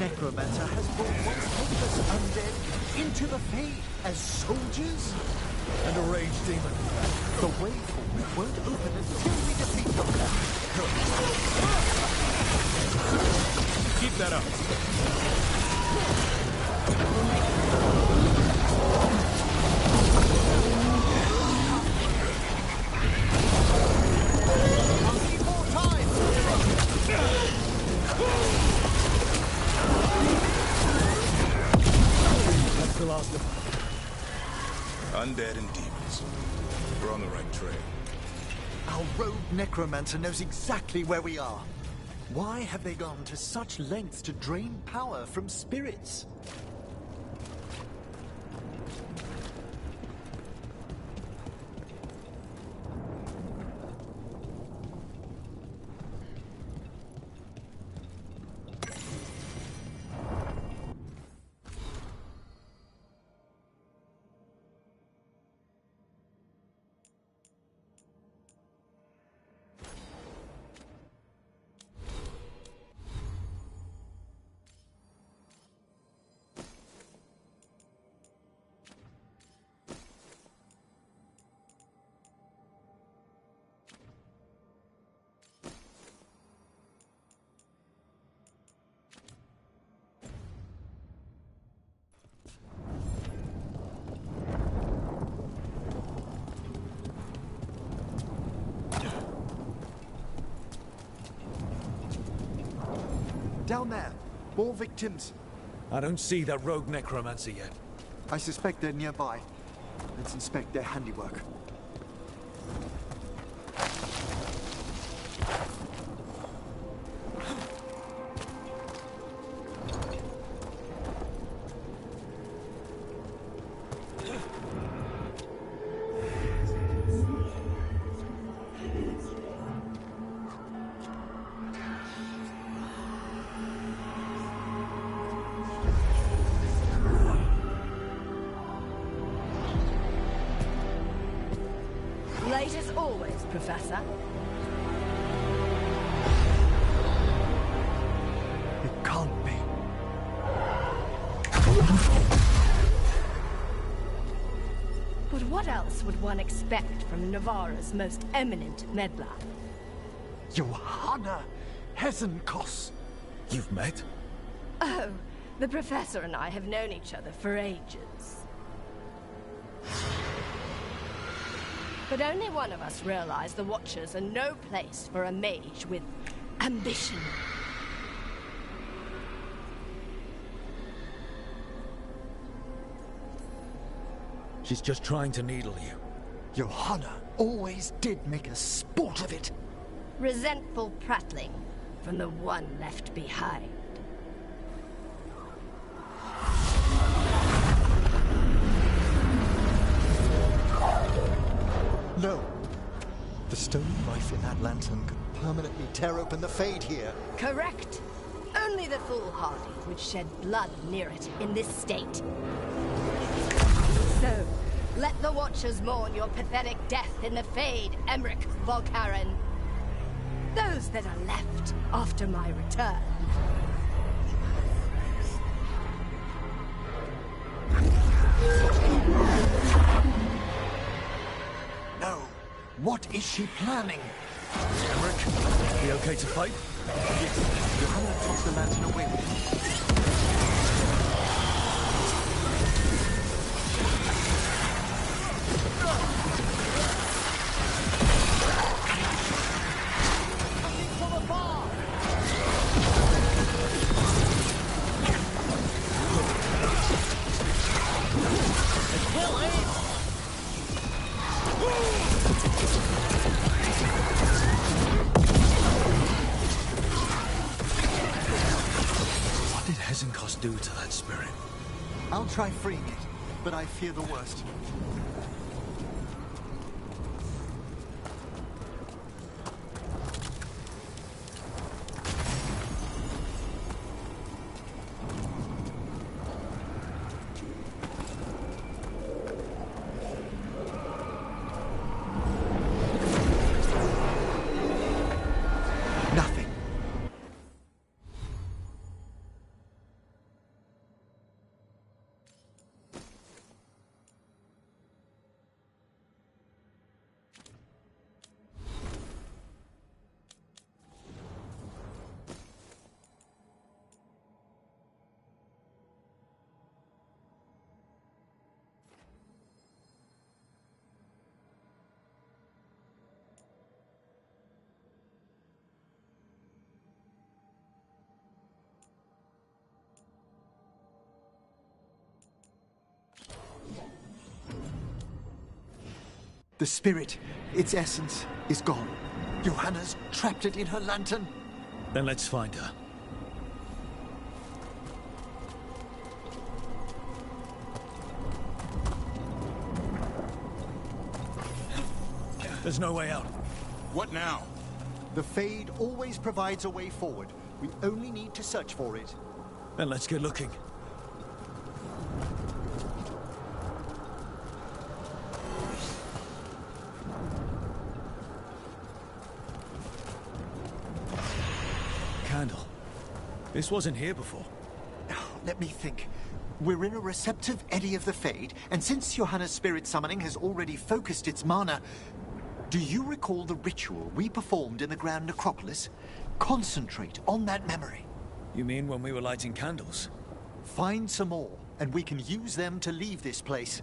S10: necromancer has brought once helpless undead into the Fade as soldiers?
S3: And a rage demon.
S10: The way forward won't open until we defeat them.
S3: Keep that up. That's the last of them.
S8: Undead and demons. We're on the right trail.
S10: Our rogue necromancer knows exactly where we are. Why have they gone to such lengths to drain power from spirits? Down there. More victims.
S3: I don't see that rogue necromancer yet.
S10: I suspect they're nearby. Let's inspect their handiwork.
S12: Late as always, Professor.
S10: It can't be.
S12: But what else would one expect from Navarra's most eminent meddler?
S10: Johanna Hesenkos.
S3: You've met?
S12: Oh, the Professor and I have known each other for ages. But only one of us realized the Watchers are no place for a mage with ambition.
S3: She's just trying to needle you.
S10: Johanna always did make a sport of it.
S12: Resentful prattling from the one left behind.
S10: No. The stone knife in that lantern could permanently tear open the Fade here.
S12: Correct. Only the foolhardy would shed blood near it in this state. So, let the Watchers mourn your pathetic death in the Fade, Emmerich Volkaren. Those that are left after my return.
S10: No. What is she planning?
S3: Emmerich, be okay to fight?
S10: Yes. Johanna tossed the lantern away with him.
S3: What did Hesenkos do to that spirit?
S10: I'll try freeing it, but I fear the worst. The spirit, its essence, is gone. Johanna's trapped it in her lantern.
S3: Then let's find her. There's no way out.
S8: What now?
S10: The Fade always provides a way forward. We only need to search for it.
S3: Then let's get looking. Candle. This wasn't here before.
S10: Let me think. We're in a receptive eddy of the Fade, and since Johanna's spirit summoning has already focused its mana, do you recall the ritual we performed in the Grand Necropolis? Concentrate on that memory.
S3: You mean when we were lighting candles?
S10: Find some more, and we can use them to leave this place.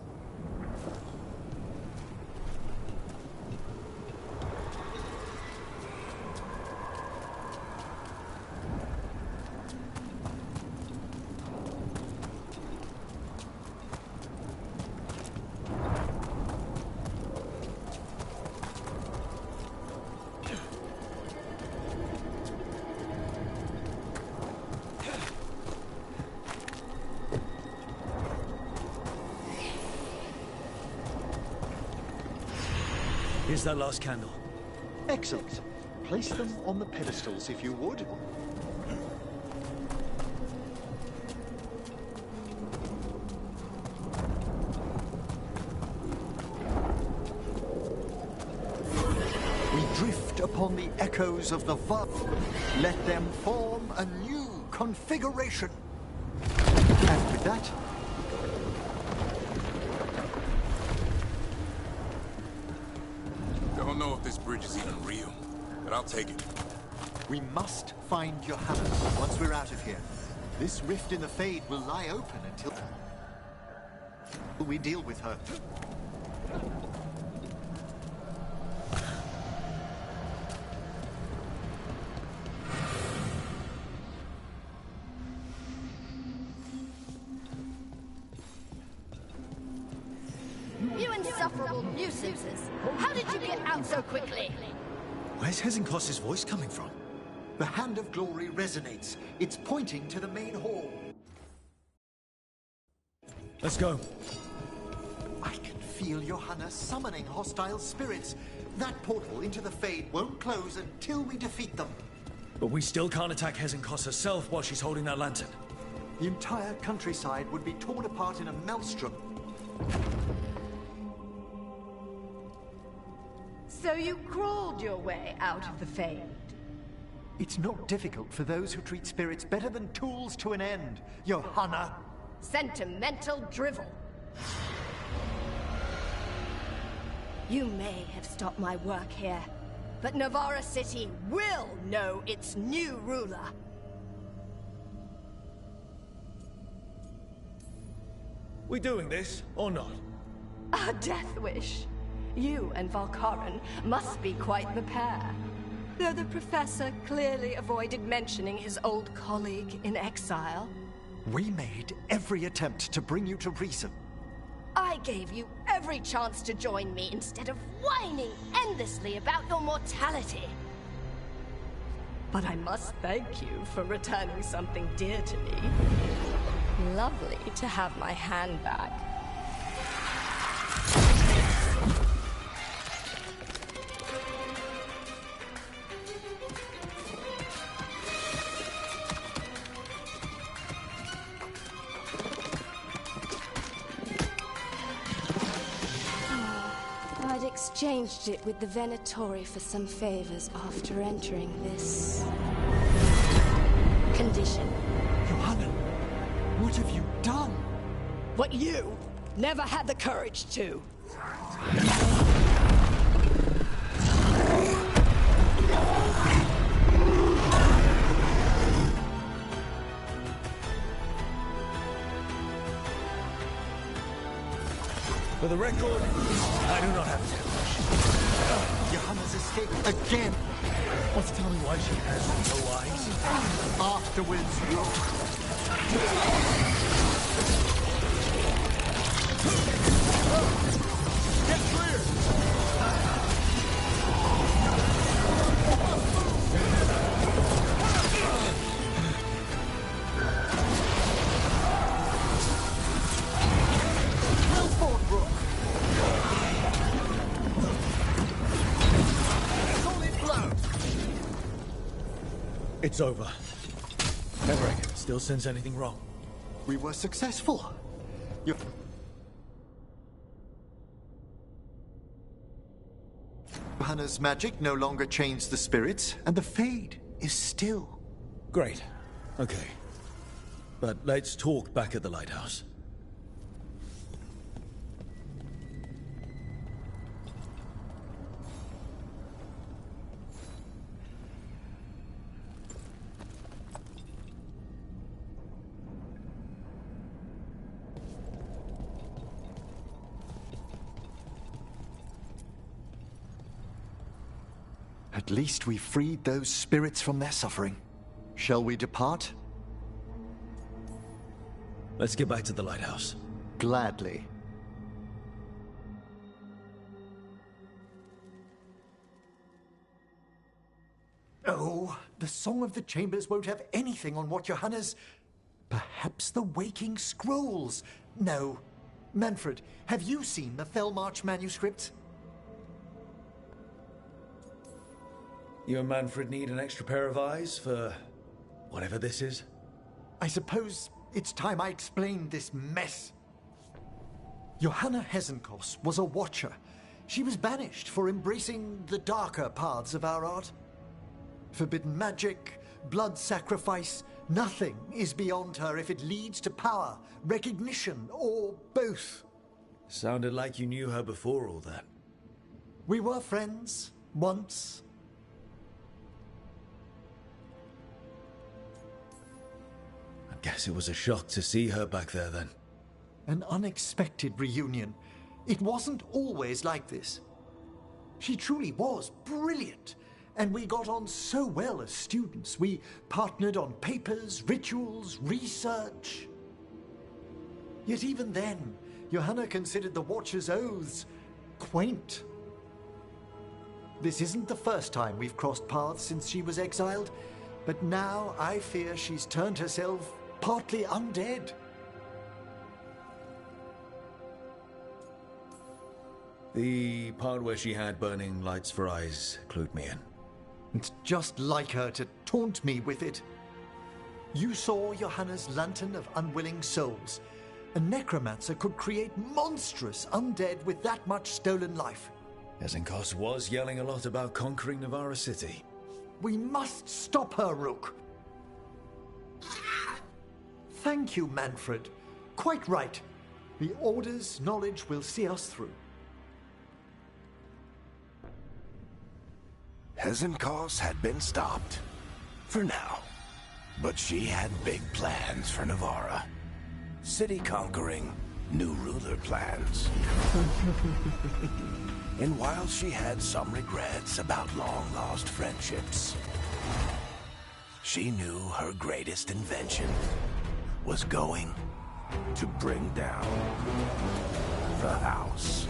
S3: Here's that last candle.
S10: Excellent. Place them on the pedestals, if you would. We drift upon the echoes of the Vault. Let them form a new configuration. And with that,
S8: Don't know if this bridge is even real, but I'll take it.
S10: we must find Johanna once we're out of here. This rift in the Fade will lie open until we deal with her.
S12: You insufferable nuisances! How did you get out so quickly?
S3: Where's Hezenkos's voice coming from?
S10: The Hand of Glory resonates. It's pointing to the main hall.
S3: Let's go.
S10: I can feel Johanna summoning hostile spirits. That portal into the Fade won't close until we defeat them.
S3: But we still can't attack Hezenkos herself while she's holding that lantern.
S10: The entire countryside would be torn apart in a maelstrom.
S12: So you crawled your way out of the Fade?
S10: It's not difficult for those who treat spirits better than tools to an end, Johanna.
S12: Sentimental drivel. You may have stopped my work here, but Navarra City will know its new ruler.
S3: We doing this, or not?
S12: A death wish. You and Valkaran must be quite the pair. Though the professor clearly avoided mentioning his old colleague in exile.
S10: We made every attempt to bring you to reason.
S12: I gave you every chance to join me instead of whining endlessly about your mortality. But I must thank you for returning something dear to me. Lovely to have my hand back. I'd exchanged it with the Venatori for some favors after entering this condition.
S10: Johanna, what have you done?
S12: What you never had the courage to.
S3: For the record, I do not have to.
S10: Johanna's escaped again.
S3: Want to tell me why she has no eyes?
S10: Afterwards, look.
S3: Get clear! It's over. Henrik, still sense anything wrong?
S10: We were successful. Johanna's magic no longer chains the spirits, and the Fade is still.
S3: Great. Okay. But let's talk back at the lighthouse.
S10: At least we freed those spirits from their suffering. Shall we depart?
S3: Let's get back to the lighthouse.
S10: Gladly. Oh, the Song of the Chambers won't have anything on what Johanna's... Perhaps the Waking Scrolls? No. Manfred, have you seen the Fellmarch manuscripts?
S3: You and Manfred need an extra pair of eyes for whatever this is?
S10: I suppose it's time I explained this mess. Johanna Hesenkos was a watcher. She was banished for embracing the darker paths of our art. Forbidden magic, blood sacrifice, nothing is beyond her if it leads to power, recognition, or both.
S3: Sounded like you knew her before all that.
S10: We were friends, once.
S3: I guess it was a shock to see her back there then.
S10: An unexpected reunion. It wasn't always like this. She truly was brilliant, and we got on so well as students. We partnered on papers, rituals, research. Yet even then, Johanna considered the Watcher's oaths quaint. This isn't the first time we've crossed paths since she was exiled, but now I fear she's turned herself partly undead.
S3: The part where she had burning lights for eyes clued me in.
S10: It's just like her to taunt me with it. You saw Johanna's lantern of unwilling souls. A necromancer could create monstrous undead with that much stolen life.
S3: Hesenkos was yelling a lot about conquering Navarra City.
S10: We must stop her, Rook. Thank you, Manfred. Quite right. The Order's knowledge will see us through.
S20: Hesenkos had been stopped. For now. But she had big plans for Navarra. City conquering, new ruler plans. And while she had some regrets about long-lost friendships, she knew her greatest invention was going to bring down the house.